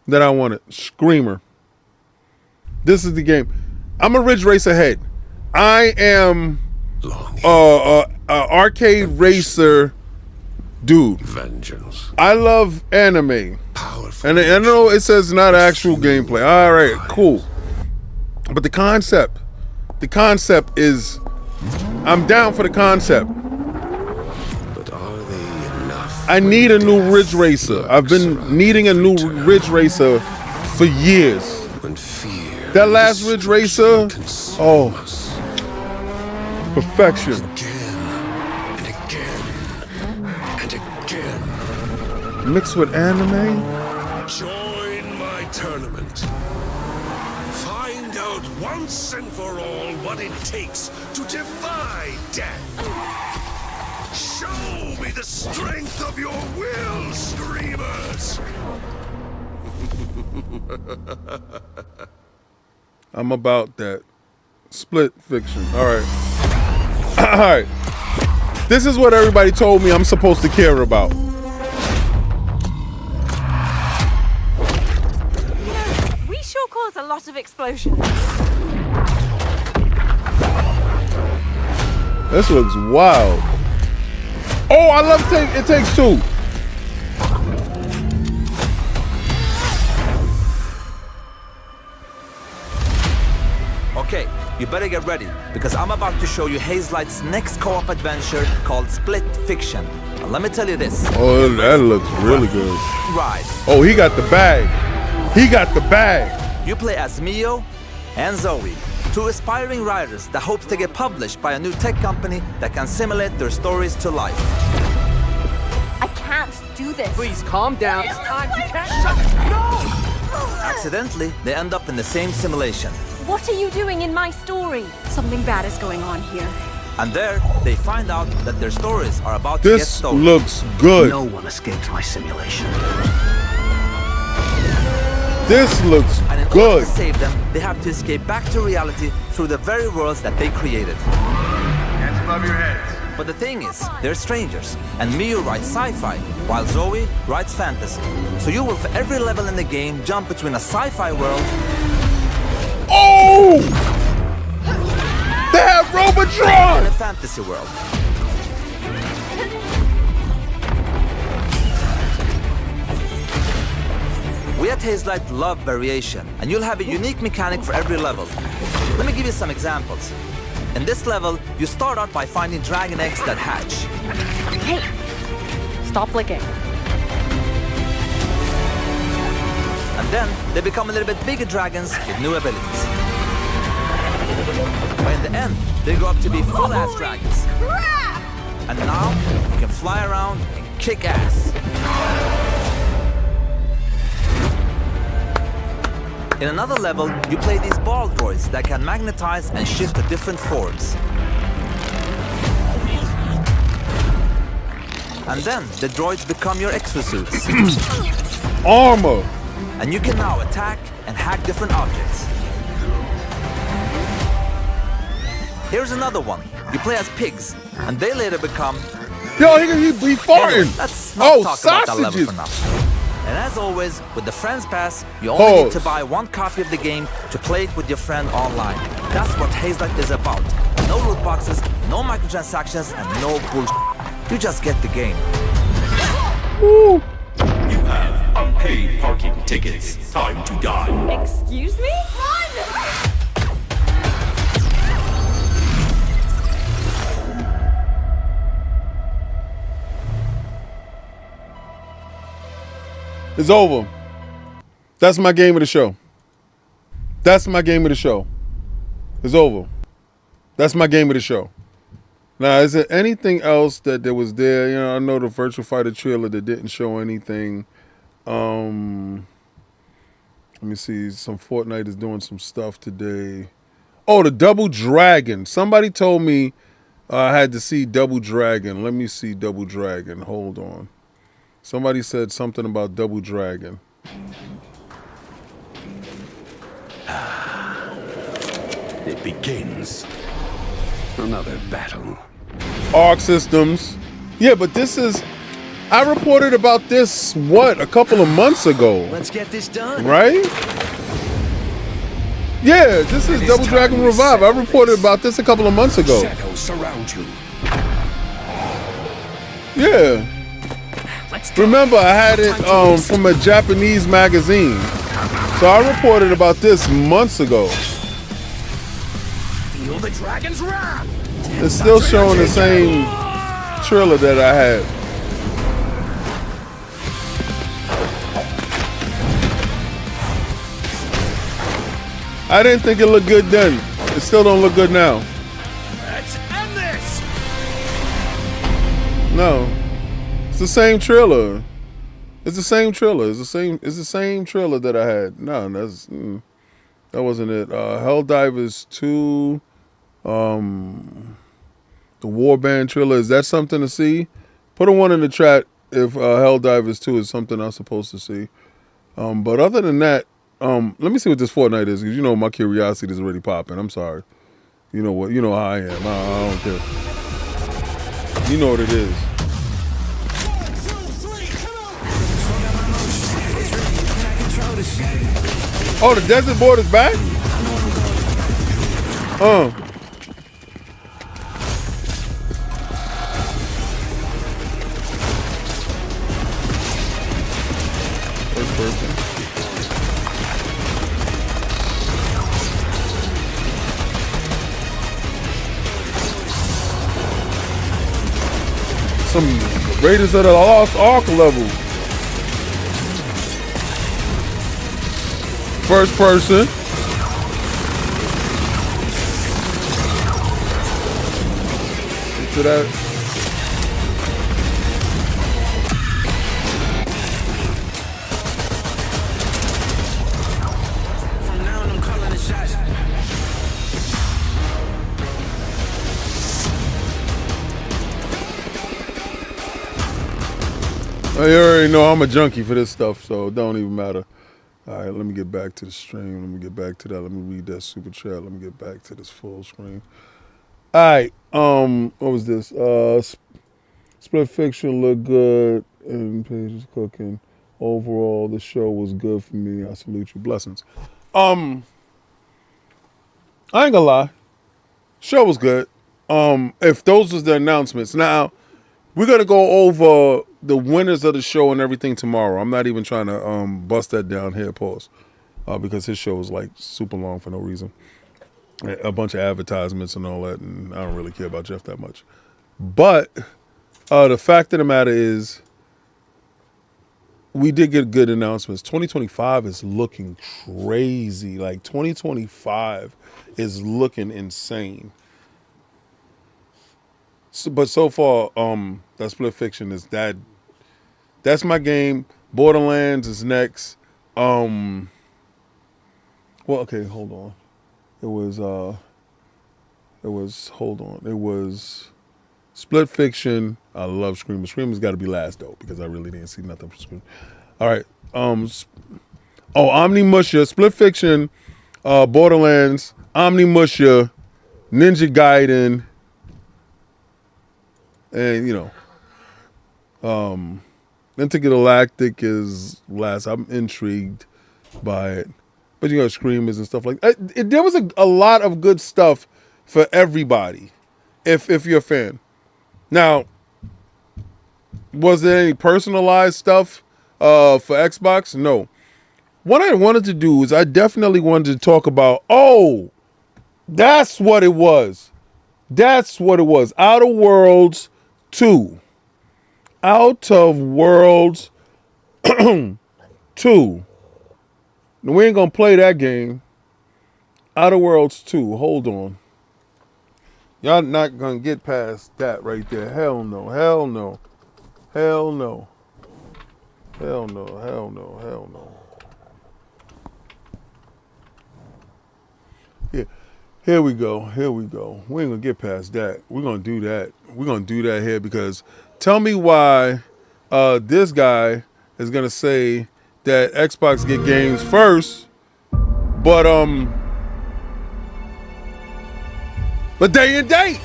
Speaker 1: that I wanted. Screamer. This is the game. I'm a Ridge Racer head. I am arcade racer dude.
Speaker 2: Vengeance.
Speaker 1: I love anime.
Speaker 2: Powerful.
Speaker 1: And I know it says not actual gameplay. All right, cool. But the concept is, I'm down for the concept.
Speaker 2: But are they enough?
Speaker 1: I need a new Ridge Racer. I've been needing a new Ridge Racer for years.
Speaker 2: When fear
Speaker 1: That last Ridge Racer, oh, perfection.
Speaker 2: Again and again and again.
Speaker 1: Mixed with anime.
Speaker 2: Join my tournament. Find out once and for all what it takes to defy death. Show me the strength of your will, Screamers!
Speaker 1: I'm about that. Split fiction. All right. All right. This is what everybody told me I'm supposed to care about.
Speaker 3: We sure cause a lot of explosions.
Speaker 1: This looks wild. Oh, I love It Takes Two.
Speaker 10: Okay, you better get ready, because I'm about to show you Hazelight's next co-op adventure called Split Fiction. Now, let me tell you this.
Speaker 1: Oh, that looks really good.
Speaker 10: Right.
Speaker 1: Oh, he got the bag. He got the bag.
Speaker 10: You play as Mio and Zoe, two aspiring writers that hopes to get published by a new tech company that can simulate their stories to life.
Speaker 3: I can't do this.
Speaker 11: Please calm down. It's time to catch up. No!
Speaker 10: Accidentally, they end up in the same simulation.
Speaker 3: What are you doing in my story? Something bad is going on here.
Speaker 10: And there, they find out that their stories are about to get
Speaker 1: This
Speaker 10: stolen.
Speaker 1: looks good.
Speaker 11: No one escapes my simulation.
Speaker 1: This looks
Speaker 10: And in order
Speaker 1: good.
Speaker 10: to save them, they have to escape back to reality through the very worlds that they created.
Speaker 9: Hands above your heads.
Speaker 10: But the thing is, they're strangers, and Miyu writes sci-fi, while Zoe writes fantasy. So you will, for every level in the game, jump between a sci-fi world
Speaker 1: Oh! They have
Speaker 10: and
Speaker 1: Robotron!
Speaker 10: a fantasy world. We at Hazelight love variation, and you'll have a unique mechanic for every level. Let me give you some examples. In this level, you start out by finding dragon eggs that hatch.
Speaker 3: Hey, stop licking.
Speaker 10: And then they become a little bit bigger dragons with new abilities. But in the end, they grow up to be full-ass dragons. And now, you can fly around and kick ass. In another level, you play these ball droids that can magnetize and shift to different forms. And then, the droids become your exosuits.
Speaker 1: Armor.
Speaker 10: And you can now attack and hack different objects. Here's another one. You play as pigs, and they later become...
Speaker 1: Yo, he farting.
Speaker 10: Anyway, let's not talk about that level
Speaker 1: sausages.
Speaker 10: for now. And as always, with the Friends Pass, you only need to buy one copy of the game to play it with your friend online. That's what Hazelight is about. No loot boxes, no microtransactions, and no bullshit. You just get the game.
Speaker 1: Woo.
Speaker 12: You have unpaid parking tickets. Time to die.
Speaker 3: Excuse me? Run!
Speaker 1: It's over. That's my game of the show. That's my game of the show. It's over. That's my game of the show. Now, is there anything else that there was there? You know, I know the Virtua Fighter trailer that didn't show anything. Let me see. Some Fortnite is doing some stuff today. Oh, the Double Dragon. Somebody told me I had to see Double Dragon. Let me see Double Dragon. Hold on. Somebody said something about Double Dragon.
Speaker 12: It begins. Another battle.
Speaker 1: Arc Systems. Yeah, but this is I reported about this, what, a couple of months ago.
Speaker 11: Let's get this done.
Speaker 1: Right? Yeah, this is Double Dragon Revive. I reported about this a couple of months ago.
Speaker 2: Shadows surround you.
Speaker 1: Yeah. Remember, I had it from a Japanese magazine. So I reported about this months ago.
Speaker 11: Feel the dragon's wrath.
Speaker 1: It's still showing the same trailer that I had. I didn't think it looked good then. It still don't look good now.
Speaker 11: Let's end this.
Speaker 1: No. It's the same trailer. It's the same trailer. It's the same trailer that I had. No, that wasn't it. Helldivers 2, the Warband trailer. Is that something to see? Put a 1 in the chat if Helldivers 2 is something I'm supposed to see. But other than that, let me see what this Fortnite is, because you know my curiosity is already popping. I'm sorry. You know what? You know how I am. I don't care. You know what it is. Oh, the desert board is back? First person. Some Raiders of the Lost Ark level. First person. To that.
Speaker 11: From now on, I'm calling the shots.
Speaker 1: You already know I'm a junkie for this stuff, so it don't even matter. All right, let me get back to the stream. Let me get back to that. Let me read that super chat. Let me get back to this full screen. All right, what was this? Split Fiction looked good, and Paige is cooking. Overall, the show was good for me. I salute you. Blessings. I ain't gonna lie. Show was good. If those was the announcements. Now, we're gonna go over the winners of the show and everything tomorrow. I'm not even trying to bust that down here, pause. Because his show was like super long for no reason. A bunch of advertisements and all that, and I don't really care about Jeff that much. But the fact of the matter is, we did get good announcements. 2025 is looking crazy. Like 2025 is looking insane. But so far, that Split Fiction is that's my game. Borderlands is next. Well, okay, hold on. It was Split Fiction. I love Screamer. Screamer's got to be last though, because I really didn't see nothing for Screamer. All right. Onimusha, Split Fiction, Borderlands, Onimusha, Ninja Gaiden, and Intergalactic is last. I'm intrigued by it. But you got Screamers and stuff like that. There was a lot of good stuff for everybody, if you're a fan. Now, was there any personalized stuff for Xbox? No. What I wanted to do is I definitely wanted to talk about, that's what it was. That's what it was. Outer Worlds 2. Out of Worlds 2. We ain't gonna play that game. Outer Worlds 2. Hold on. Y'all not gonna get past that right there. Hell no. Hell no. Hell no. Hell no. Hell no. Hell no. Yeah. Here we go. Here we go. We ain't gonna get past that. We're gonna do that. We're gonna do that here, because tell me why this guy is gonna say that Xbox get games first, but day and date.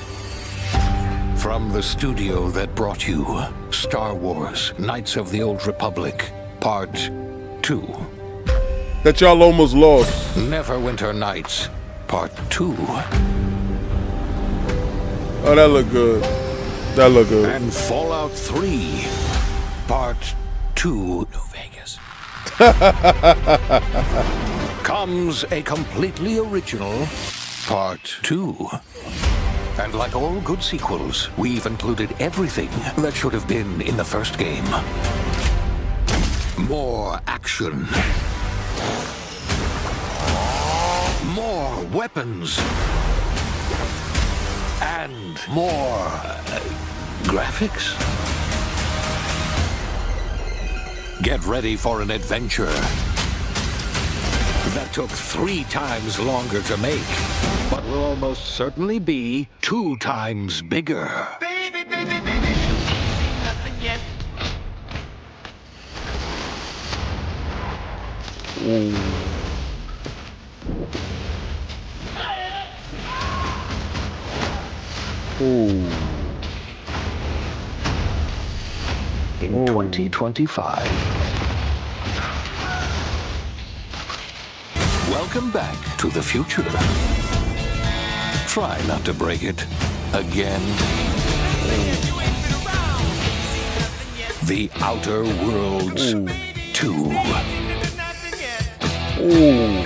Speaker 13: From the studio that brought you Star Wars Knights of the Old Republic, Part 2.
Speaker 1: That y'all almost lost.
Speaker 13: Neverwinter Nights, Part 2.
Speaker 1: Oh, that look good. That look good.
Speaker 13: And Fallout 3, Part 2. New Vegas. Comes a completely original Part 2. And like all good sequels, we've included everything that should have been in the first game. More action. More weapons. And more graphics. Get ready for an adventure that took 3 times longer to make, but will almost certainly be 2 times bigger.
Speaker 11: Baby, baby, baby, nothing yet.
Speaker 1: Ooh.
Speaker 13: In 2025. Welcome back to the future. Try not to break it again. The Outer Worlds 2.
Speaker 1: Ooh.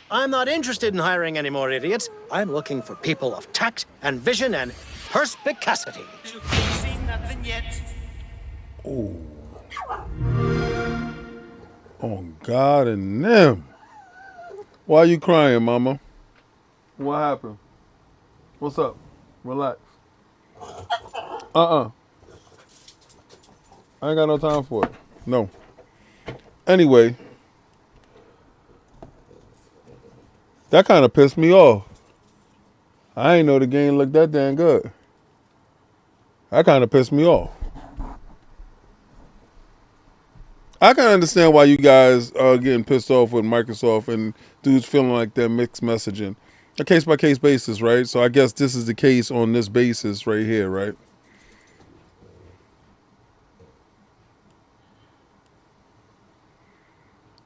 Speaker 11: I'm not interested in hiring any more idiots. I'm looking for people of tact and vision and perspicacity.
Speaker 1: Ooh. Oh, God and them. Why are you crying, mama? What happened? What's up? Relax. I ain't got no time for it. No. Anyway. That kind of pissed me off. I ain't know the game looked that damn good. That kind of pissed me off. I can understand why you guys are getting pissed off with Microsoft and dudes feeling like they're mixed messaging. A case-by-case basis, right? So I guess this is the case on this basis right here, right?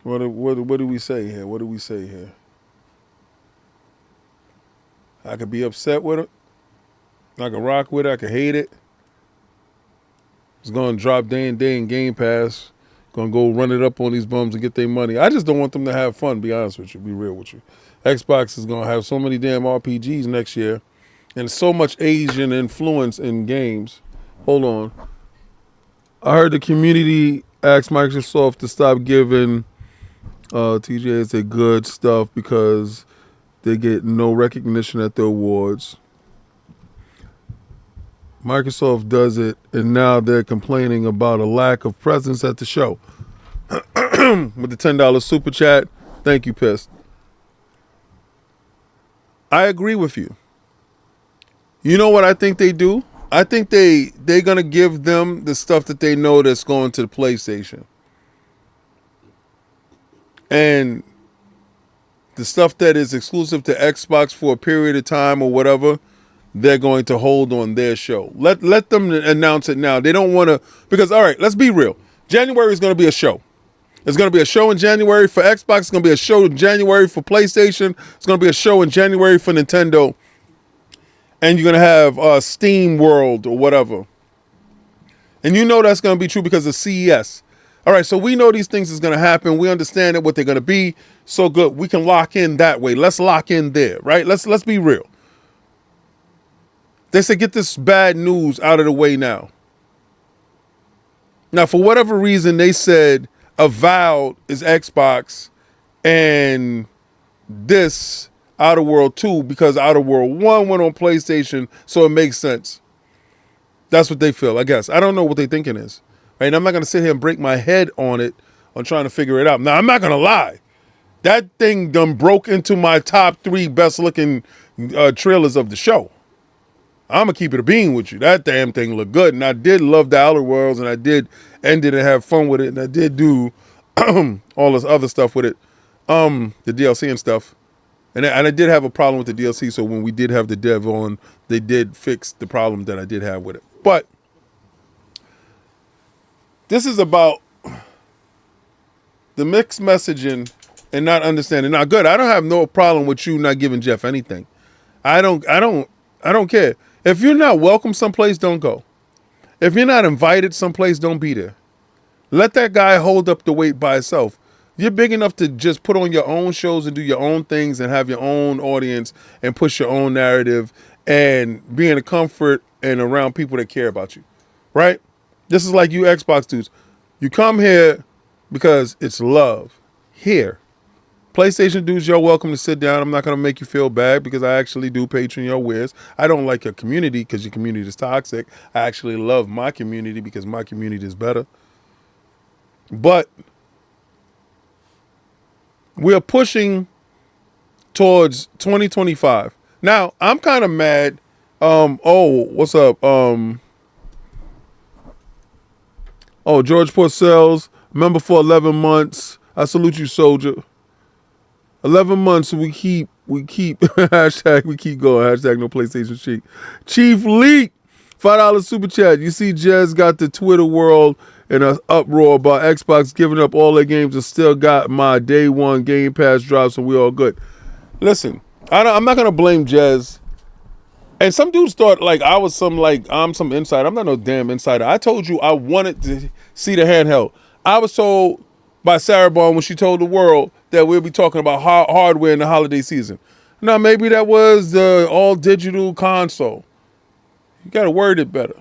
Speaker 1: What do we say here? What do we say here? I could be upset with it. I could rock with it. I could hate it. It's going to drop day and day in Game Pass. Going to go run it up on these bums and get their money. I just don't want them to have fun, be honest with you, be real with you. Xbox is going to have so many damn RPGs next year and so much Asian influence in games. Hold on. I heard the community asked Microsoft to stop giving TJs their good stuff because they get no recognition at the awards. Microsoft does it, and now they're complaining about a lack of presence at the show. With the $10 super chat, thank you, Pissed. I agree with you. You know what I think they do? I think they're going to give them the stuff that they know that's going to the PlayStation. And the stuff that is exclusive to Xbox for a period of time or whatever, they're going to hold on their show. Let them announce it now. They don't want to, because, all right, let's be real. January is going to be a show. There's going to be a show in January for Xbox. It's going to be a show in January for PlayStation. It's going to be a show in January for Nintendo. And you're going to have Steam World or whatever. And you know that's going to be true because of CES. All right, so we know these things is going to happen. We understand what they're going to be. So good. We can lock in that way. Let's lock in there, right? Let's be real. They said get this bad news out of the way now. Now, for whatever reason, they said Avowed is Xbox and this Outer World 2 because Outer World 1 went on PlayStation, so it makes sense. That's what they feel, I guess. I don't know what they thinking is. Right? And I'm not going to sit here and break my head on it, on trying to figure it out. Now, I'm not going to lie. That thing done broke into my top 3 best-looking trailers of the show. I'm going to keep it a bean with you. That damn thing looked good. And I did love the Outer Worlds, and I did end it and have fun with it. And I did do all this other stuff with it. The DLC and stuff. And I did have a problem with the DLC, so when we did have the dev on, they did fix the problem that I did have with it. But this is about the mixed messaging and not understanding. Now, good, I don't have no problem with you not giving Jeff anything. I don't care. If you're not welcome someplace, don't go. If you're not invited someplace, don't be there. Let that guy hold up the weight by himself. You're big enough to just put on your own shows and do your own things and have your own audience and push your own narrative and be in a comfort and around people that care about you, right? This is like you Xbox dudes. You come here because it's love. Here. PlayStation dudes, you're welcome to sit down. I'm not going to make you feel bad because I actually do patron your wares. I don't like your community because your community is toxic. I actually love my community because my community is better. But we're pushing towards 2025. Now, I'm kind of mad. What's up? George Porcells, member for 11 months. I salute you, soldier. 11 months, we keep hashtag we keep going. Hashtag no PlayStation Chief. Chief Leak, $5 super chat. You see, Jez got the Twitter world in an uproar about Xbox giving up all their games and still got my day one Game Pass drop, so we all good. Listen, I'm not gonna blame Jez. And some dudes thought I'm some insider. I'm not no damn insider. I told you I wanted to see the handheld. I was told by Sarah Bond when she told the world that we'll be talking about hardware in the holiday season. Now, maybe that was the all-digital console. You got to word it better.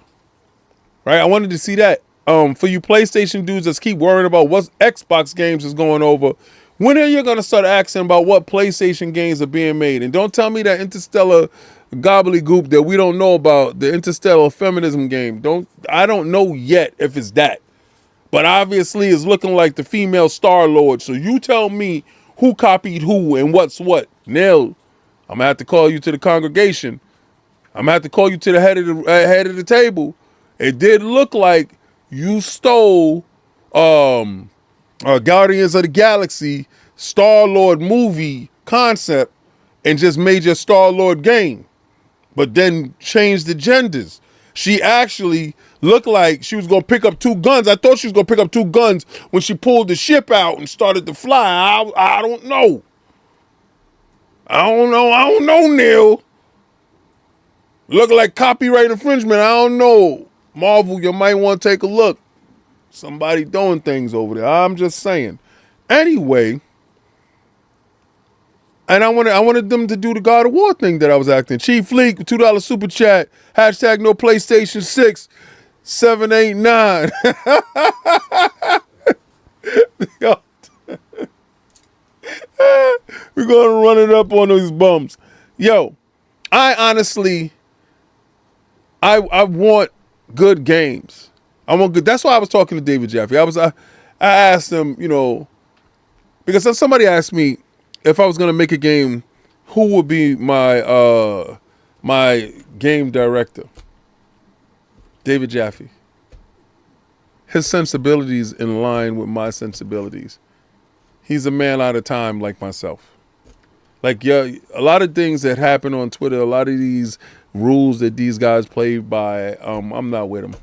Speaker 1: Right? I wanted to see that. For you PlayStation dudes that keep worrying about what Xbox games is going over, when are you going to start asking about what PlayStation games are being made? And don't tell me that Interstellar gobbledygook that we don't know about, the Interstellar feminism game. I don't know yet if it's that. But obviously it's looking like the female Star-Lord. So you tell me who copied who and what's what. Nell, I'm going to have to call you to the congregation. I'm going to have to call you to the head of the table. It did look like you stole Guardians of the Galaxy Star-Lord movie concept and just made your Star-Lord game. But then changed the genders. She actually looked like she was going to pick up two guns. I thought she was going to pick up two guns when she pulled the ship out and started to fly. I don't know. I don't know, Neil. Look like copyright infringement. I don't know. Marvel, you might want to take a look. Somebody doing things over there. I'm just saying. Anyway, and I wanted them to do the God of War thing that I was acting. Chief Leak, $2 super chat. Hashtag no PlayStation 6. 789. We're gonna run it up on these bums. Yo, I honestly, I want good games. I want good. That's why I was talking to David Jaffe. I asked him, because somebody asked me if I was gonna make a game, who would be my my game director. David Jaffe. His sensibilities in line with my sensibilities. He's a man out of time like myself. A lot of things that happen on Twitter, a lot of these rules that these guys play by, I'm not with him.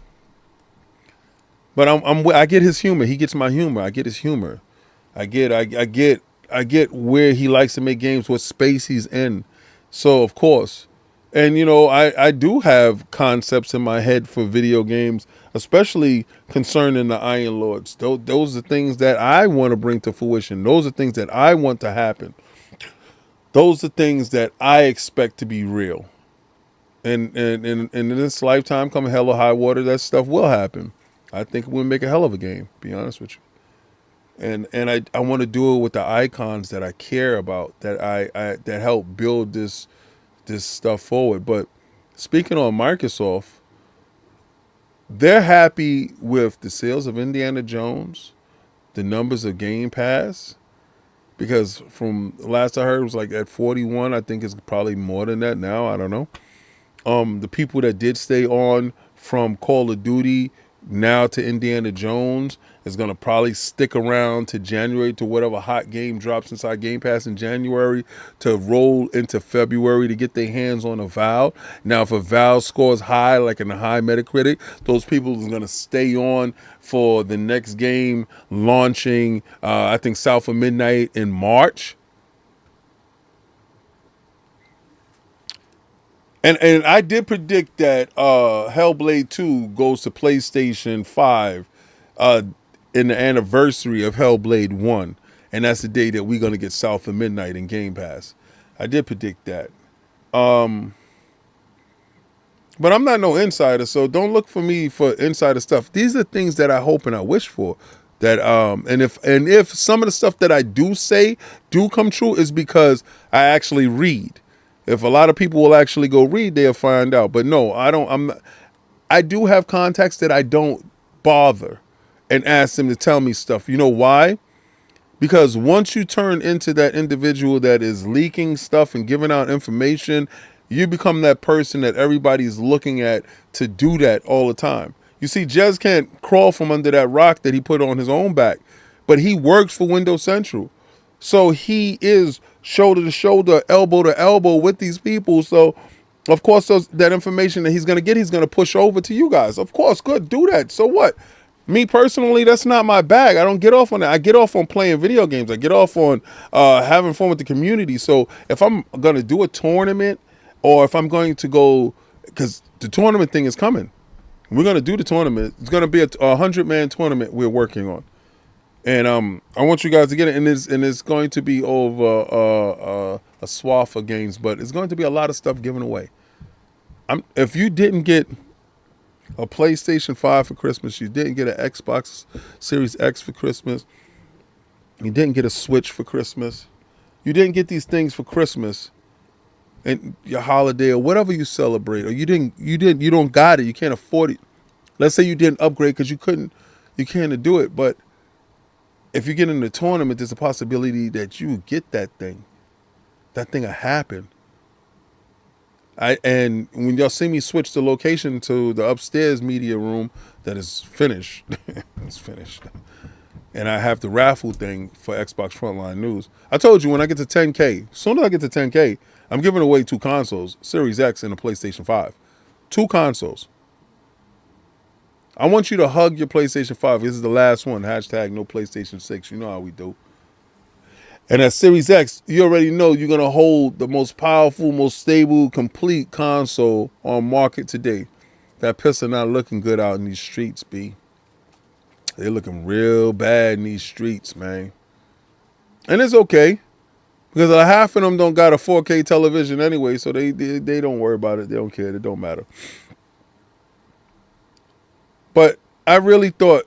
Speaker 1: But I get his humor. He gets my humor. I get his humor. I get where he likes to make games, what space he's in. So of course. And, I do have concepts in my head for video games, especially concerning the Iron Lords. Those are things that I want to bring to fruition. Those are things that I want to happen. Those are things that I expect to be real. And in this lifetime, come hell or high water, that stuff will happen. I think we'll make a hell of a game, be honest with you. And I want to do it with the icons that I care about, that help build this stuff forward. But speaking on Microsoft, they're happy with the sales of Indiana Jones, the numbers of Game Pass, because from last I heard it was like at 41. I think it's probably more than that now. I don't know. The people that did stay on from Call of Duty now to Indiana Jones is going to probably stick around to January, to whatever hot game drops inside Game Pass in January, to roll into February to get their hands on Avowed. Now, if Avowed scores high, like in a high Metacritic, those people are going to stay on for the next game launching, I think, South of Midnight in March. And I did predict that Hellblade 2 goes to PlayStation 5 in the anniversary of Hellblade 1. And that's the day that we're going to get South of Midnight in Game Pass. I did predict that. But I'm not no insider, so don't look for me for insider stuff. These are things that I hope and I wish for. That and if some of the stuff that I do say do come true, is because I actually read. If a lot of people will actually go read, they'll find out. But no, I don't. I do have contacts that I don't bother and ask them to tell me stuff. You know why? Because once you turn into that individual that is leaking stuff and giving out information, you become that person that everybody's looking at to do that all the time. You see, Jez can't crawl from under that rock that he put on his own back, but he works for Windows Central. So he is shoulder to shoulder, elbow to elbow with these people. So, of course, that information that he's going to get, he's going to push over to you guys. Of course, good, do that. So what? Me personally, that's not my bag. I don't get off on that. I get off on playing video games. I get off on having fun with the community. So if I'm going to do a tournament, or if I'm going to go, because the tournament thing is coming. We're going to do the tournament. It's going to be a 100-man tournament we're working on. And I want you guys to get it, and it's going to be over a swath of games, but it's going to be a lot of stuff given away. If you didn't get a PlayStation 5 for Christmas, you didn't get an Xbox Series X for Christmas, you didn't get a Switch for Christmas, you didn't get these things for Christmas and your holiday or whatever you celebrate, or you don't got it, you can't afford it. Let's say you didn't upgrade because you can't do it, but if you get in the tournament, there's a possibility that you get that thing. That thing will happen. And when y'all see me switch the location to the upstairs media room, that is finished. It's finished. And I have the raffle thing for Xbox Frontline News. I told you when I get to 10K, as soon as I get to 10K, I'm giving away 2 consoles, Series X and a PlayStation 5. 2 consoles. I want you to hug your PlayStation 5. This is the last one. Hashtag no PlayStation 6. You know how we do. And at Series X, you already know you're going to hold the most powerful, most stable, complete console on market today. That pistol not looking good out in these streets, B. They're looking real bad in these streets, man. And it's okay. Because half of them don't got a 4K television anyway, so they don't worry about it. They don't care. It don't matter. But I really thought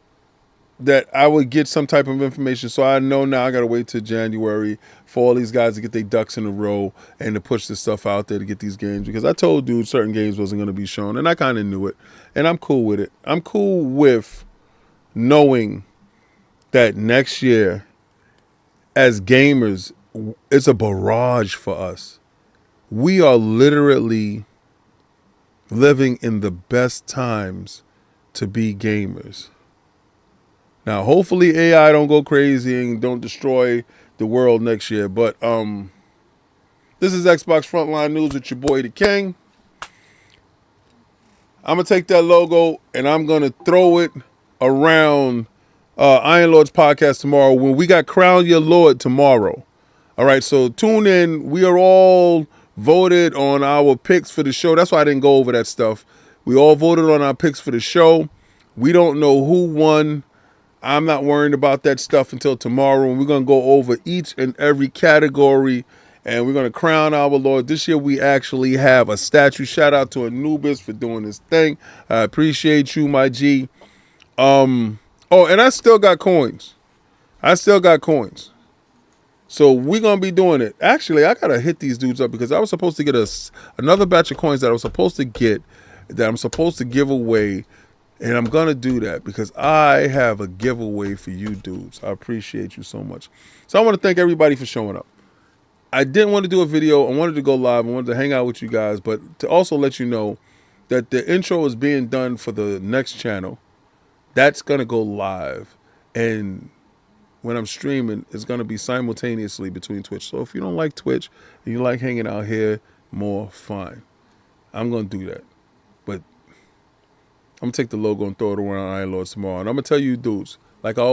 Speaker 1: that I would get some type of information. So I know now I got to wait till January for all these guys to get their ducks in a row and to push this stuff out there to get these games. Because I told dude certain games wasn't going to be shown. And I kind of knew it. And I'm cool with it. I'm cool with knowing that next year, as gamers, it's a barrage for us. We are literally living in the best times to be gamers. Now, hopefully AI don't go crazy and don't destroy the world next year. But this is Xbox Frontline News with your boy, The King. I'm going to take that logo and I'm going to throw it around Iron Lord's podcast tomorrow when we got Crown Your Lord tomorrow. All right, so tune in. We are all voted on our picks for the show. That's why I didn't go over that stuff. We all voted on our picks for the show. We don't know who won. I'm not worrying about that stuff until tomorrow. And we're going to go over each and every category. And we're going to crown our Lord. This year we actually have a statue. Shout out to Anubis for doing this thing. I appreciate you, my G. Oh, and I still got coins. So we're going to be doing it. Actually, I got to hit these dudes up because I was supposed to get another batch of coins that I was supposed to get, that I'm supposed to give away. And I'm going to do that because I have a giveaway for you dudes. I appreciate you so much. So I want to thank everybody for showing up. I didn't want to do a video. I wanted to go live. I wanted to hang out with you guys. But to also let you know that the intro is being done for the next channel. That's going to go live. And when I'm streaming, it's going to be simultaneously between Twitch. So if you don't like Twitch and you like hanging out here more, fine. I'm going to do that. But I'm going to take the logo and throw it around Iron Lords tomorrow. And I'm going to tell you dudes, like I always